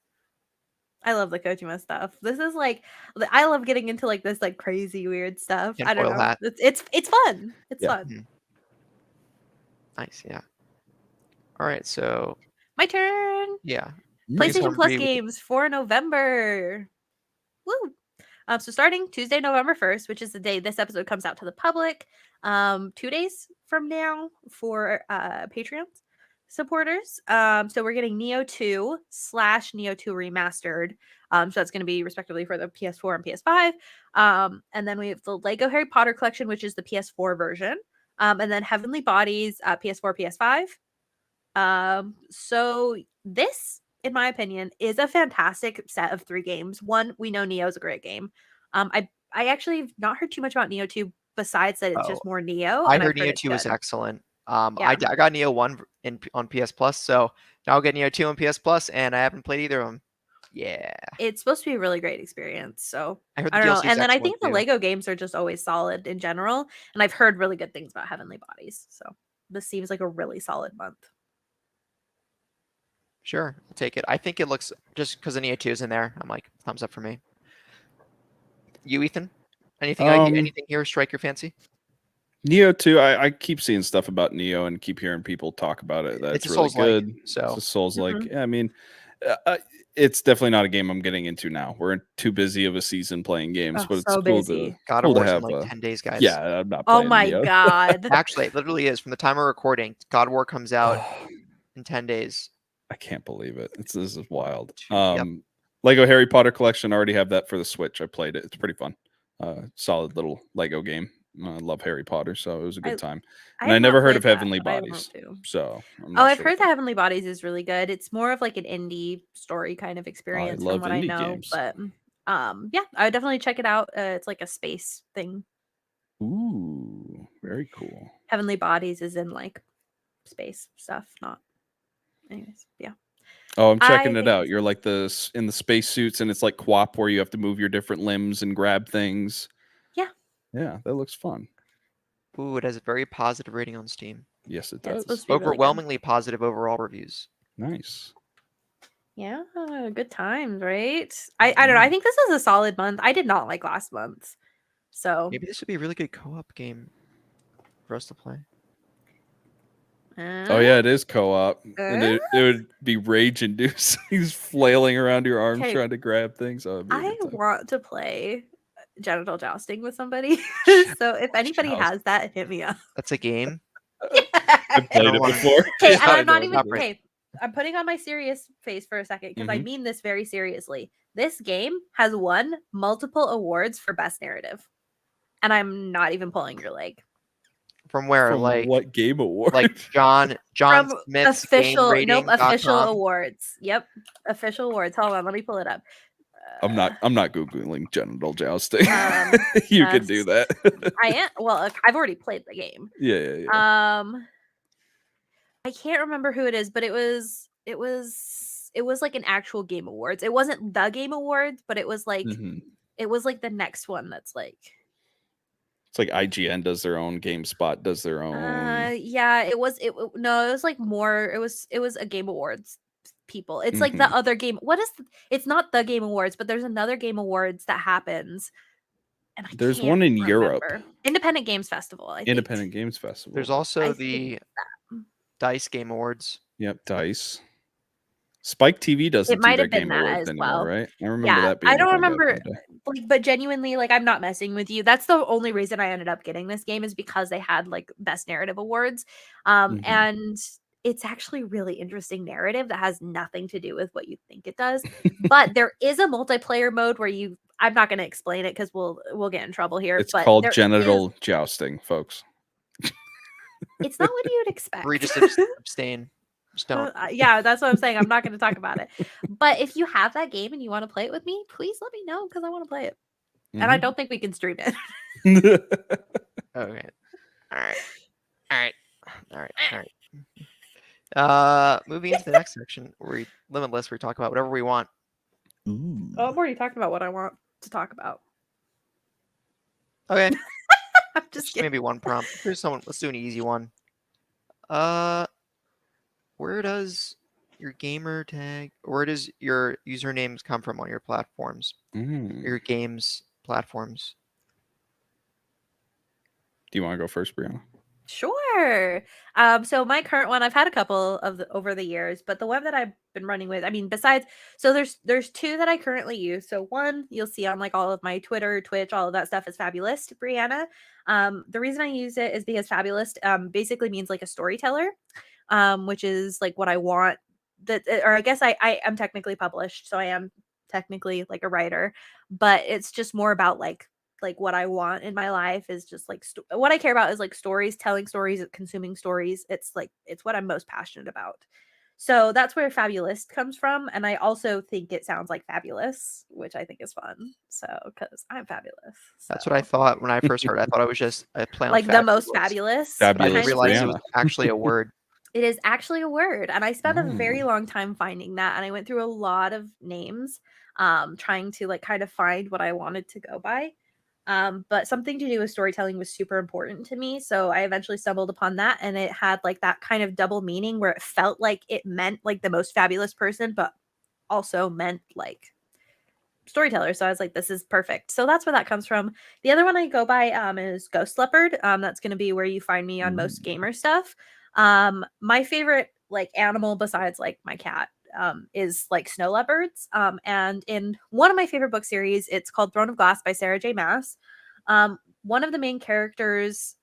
I love the Kojima stuff. This is like, I love getting into like this like crazy weird stuff. I don't know. It's fun. It's fun. Mm-hmm. Nice. Yeah. All right. So my turn. Yeah. PlayStation Plus games for November. Woo. So starting Tuesday, November 1st, which is the day this episode comes out to the public, 2 days from now for Patreon supporters. So we're getting Neo 2 / Neo 2 Remastered. So that's going to be respectively for the PS4 and PS5. And then we have the Lego Harry Potter collection, which is the PS4 version. And then Heavenly Bodies, PS4, PS5. So this, in my opinion, is a fantastic set of 3 games. One, we know Neo is a great game. I actually have not heard too much about Neo 2 besides that it's just more Neo. I heard Neo 2 was excellent. I got Neo 1 on PS Plus, so now I'll get Neo 2 on PS Plus, and I haven't played either of them. Yeah. It's supposed to be a really great experience. So I heard I the don't know. DLC is And then I excellent think the too. Lego games are just always solid in general. And I've heard really good things about Heavenly Bodies. So this seems like a really solid month. Sure, I'll take it. I think it looks, just because Neo 2 is in there, I'm like, thumbs up for me. You, Ethan? Anything anything here strike your fancy? Neo 2, I keep seeing stuff about Neo and keep hearing people talk about it. That's It's a really Souls-like, good. so It's a Souls-like. Mhm. I mean, it's definitely not a game I'm getting into now. We're too busy of a season playing games, Oh, but it's so cool busy. God of cool to War's in have like a 10 days, guys. yeah. I'm not Oh playing my Neo. god. Actually, it literally is. From the time we're recording, God of War comes out in 10 days. I can't believe it. This is wild. Yep. Lego Harry Potter collection. I already have that for the Switch. I played it. It's pretty fun. Solid little Lego game. I love Harry Potter, so it was a good time. I And I have never not heard of played that, Heavenly but I want Bodies, to. so I'm Oh, not I've sure. heard that Heavenly Bodies is really good. It's more of like an indie story kind of experience from love what I indie know. games. But yeah, I would definitely check it out. It's like a space thing. Ooh, very cool. Heavenly Bodies is in like space stuff, not. Anyways, yeah. Oh, I'm checking I it think out. it's You're like in the space suits, and it's like co-op where you have to move your different limbs and grab things. Yeah. Yeah, that looks fun. Ooh, it has a very positive rating on Steam. Yes, it Yeah, it's does. supposed to be really good. Overwhelmingly positive overall reviews. Nice. Yeah, good times, right? I don't know. I think this is a solid month. I did not like last month. So Maybe this would be a really good co-op game for us to play. Oh yeah, it is co-op, and it would be rage-inducing. He's flailing around your arms Okay. trying to grab things. Oh, it'd be a I good time. want to play genital jousting with somebody. So if anybody Joust. has that, hit me up. That's a game. I've played it wanna- before. Okay, It's and not I'm not a even no-brainer. okay. I'm putting on my serious face for a second because I Mhm. mean this very seriously. This game has won multiple awards for best narrative, and I'm not even pulling your leg. From where? From like what game award? like John From Smith's official, game nope, official rating.com. awards. Yep, official awards. Hold on, let me pull it up. I'm not googling genital jousting. Um, You can do that. I am. Well, I've already played the game. Yeah. I can't remember who it is, but it was like an actual game awards. It wasn't the game awards, but it was like Mhm. it was like the next one that's like It's like IGN does their own, GameSpot does their own. yeah, it was like more it was a game awards people. It's like the other game. It's not the game awards, but there's another game awards that happens. And There's can't one in remember. Europe. Independent Games Festival, I think. Independent Games Festival. There's I also think the DICE Game Awards. Yep, DICE. Spike TV doesn't It do might their have been game that awards as anymore, well. right? I remember Yeah, that being I don't a thing back in remember, the day. like, but genuinely, like, I'm not messing with you. That's the only reason I ended up getting this game is because they had like best narrative awards, and it's actually really interesting narrative that has nothing to do with what you think it does. But there is a multiplayer mode where I'm not going to explain it because we'll get in trouble here. It's but called there genital jousting, folks. It's not what you'd expect. Bree, just abstain. Just don't. Yeah, that's what I'm saying. I'm not going to talk about it. But if you have that game and you want to play it with me, please let me know because I want to play it. And I don't think we can stream it. Okay. All right. Moving into the next section, where we limitless, we talk about whatever we want. Ooh. Oh, I'm already talking about what I want to talk about. Okay. I'm just kidding. Maybe one prompt. Here's someone. Let's do an easy one. Where does your gamer tag? Where does your usernames come from on your platforms? Your games platforms. Do you want to go first, Brianna? Sure. So my current one, I've had a couple of over the years, but the one that I've been running with, I mean, besides, so there's two that I currently use. So one you'll see on like all of my Twitter, Twitch, all of that stuff is Fabulous, Brianna. The reason I use it is because Fabulous basically means like a storyteller, which is like what I want that, or I guess I am technically published, so I am technically like a writer, but it's just more about like what I want in my life is just like what I care about is like stories, telling stories, consuming stories. It's what I'm most passionate about. So that's where Fabulous comes from. And I also think it sounds like fabulous, which I think is fun. So because I'm fabulous. That's what I thought when I first heard. I thought it was just a play on like the most fabulous. fabulous. But I Fabulous didn't realize it Brianna. was actually a word. It is actually a word, and I spent a very long time finding that, and I went through a lot of names, trying to like kind of find what I wanted to go by. But something to do with storytelling was super important to me, so I eventually stumbled upon that, and it had like that kind of double meaning where it felt like it meant like the most fabulous person, but also meant like storyteller. So I was like, this is perfect. So that's where that comes from. The other one I go by is Ghost Leopard. That's going to be where you find me on most gamer stuff. My favorite like animal besides like my cat is like snow leopards. And in one of my favorite book series, it's called Throne of Glass by Sarah J. Maas. One of the main characters,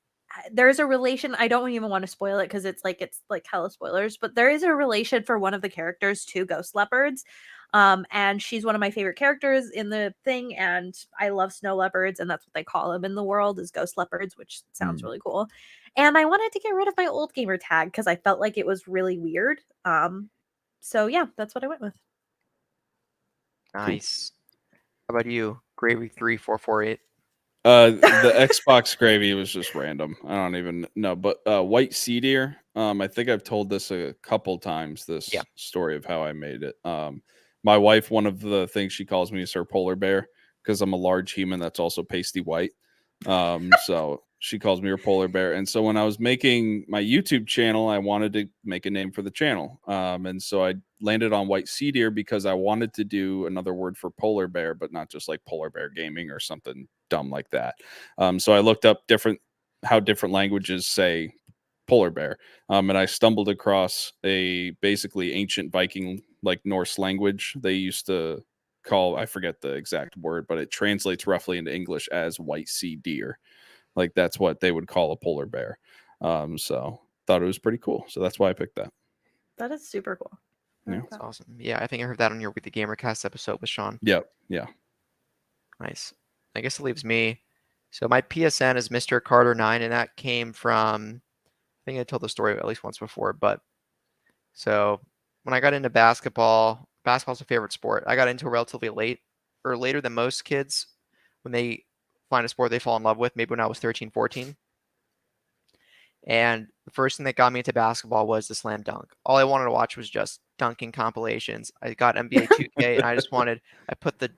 there's a relation. I don't even want to spoil it because it's like hella spoilers, but there is a relation for one of the characters to ghost leopards. And she's one of my favorite characters in the thing, and I love snow leopards, and that's what they call them in the world, is ghost leopards, which sounds really cool. And I wanted to get rid of my old gamer tag because I felt like it was really weird. So yeah, that's what I went with. Nice. How about you? Gravy3448. The Xbox gravy was just random. I don't even know. But white sea deer. I think I've told this a couple times. This story of how I made it. My wife, one of the things she calls me is her polar bear because I'm a large human that's also pasty white. So she calls me her polar bear. And so when I was making my YouTube channel, I wanted to make a name for the channel. And so I landed on white sea deer because I wanted to do another word for polar bear, but not just like polar bear gaming or something dumb like that. So I looked up how different languages say polar bear. And I stumbled across a basically ancient Viking, like Norse language. They used to call, I forget the exact word, but it translates roughly into English as white sea deer. Like that's what they would call a polar bear. So thought it was pretty cool. So that's why I picked that. That is super cool. Yeah. That's awesome. Yeah, I think I heard that on your With the Gamercast episode with Sean. Yep. Yeah. Nice. I guess it leaves me. So my PSN is MrCarterNine, and that came from, I think I told the story at least once before, but so when I got into basketball's a favorite sport. I got into it relatively late, or later than most kids when they find a sport they fall in love with, maybe when I was 13, 14. And the first thing that got me into basketball was the slam dunk. All I wanted to watch was just dunking compilations. I got NBA 2K, and I put you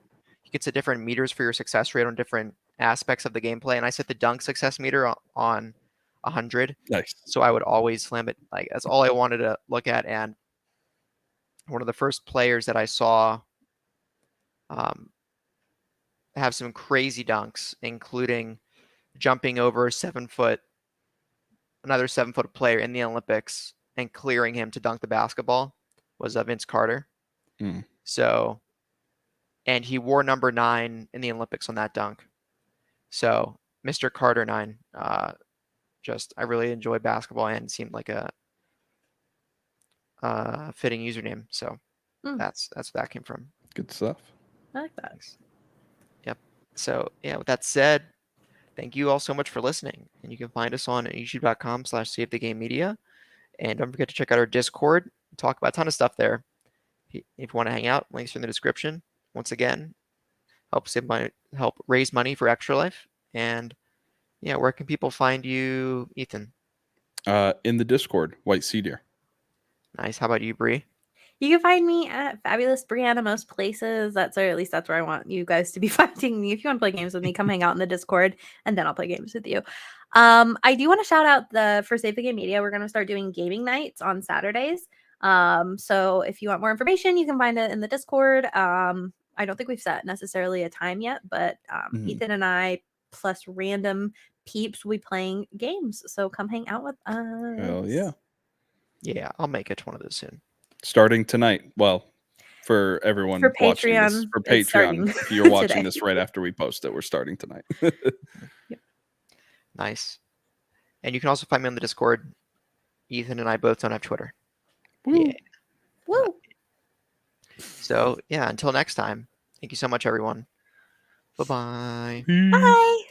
get to different meters for your success rate on different aspects of the gameplay, and I set the dunk success meter on 100. Nice. So I would always slam it. Like that's all I wanted to look at. And one of the first players that I saw have some crazy dunks, including jumping over another 7-foot player in the Olympics and clearing him to dunk the basketball, was Vince Carter. So, and he wore number 9 in the Olympics on that dunk. So MrCarterNine, I really enjoy basketball and seemed like a fitting username. So that's where that came from. Good stuff. I like that. Yep. So yeah, with that said, thank you all so much for listening. And you can find us on youtube.com/SaveTheGameMedia. And don't forget to check out our Discord. We talk about a ton of stuff there. If you want to hang out, links are in the description. Once again, help raise money for Extra Life. And yeah, where can people find you, Ethan? In the Discord, white sea deer. Nice. How about you, Bree? You can find me at Fabulous Brianna most places. Or at least that's where I want you guys to be finding me. If you want to play games with me, come hang out in the Discord, and then I'll play games with you. I do want to shout out for Save the Game Media. We're going to start doing gaming nights on Saturdays. So if you want more information, you can find it in the Discord. I don't think we've set necessarily a time yet, but Ethan and I plus random peeps will be playing games. So come hang out with us. Hell yeah. Yeah, I'll make it to one of those soon. Starting tonight. Well, for everyone for watching Patreon, this, for Patreon, if you're watching this right after we post it, we're starting tonight. Yep. Nice. And you can also find me on the Discord. Ethan and I both don't have Twitter. Woo. Yeah. Woo. So yeah, until next time, thank you so much, everyone. Bye-bye. Bye.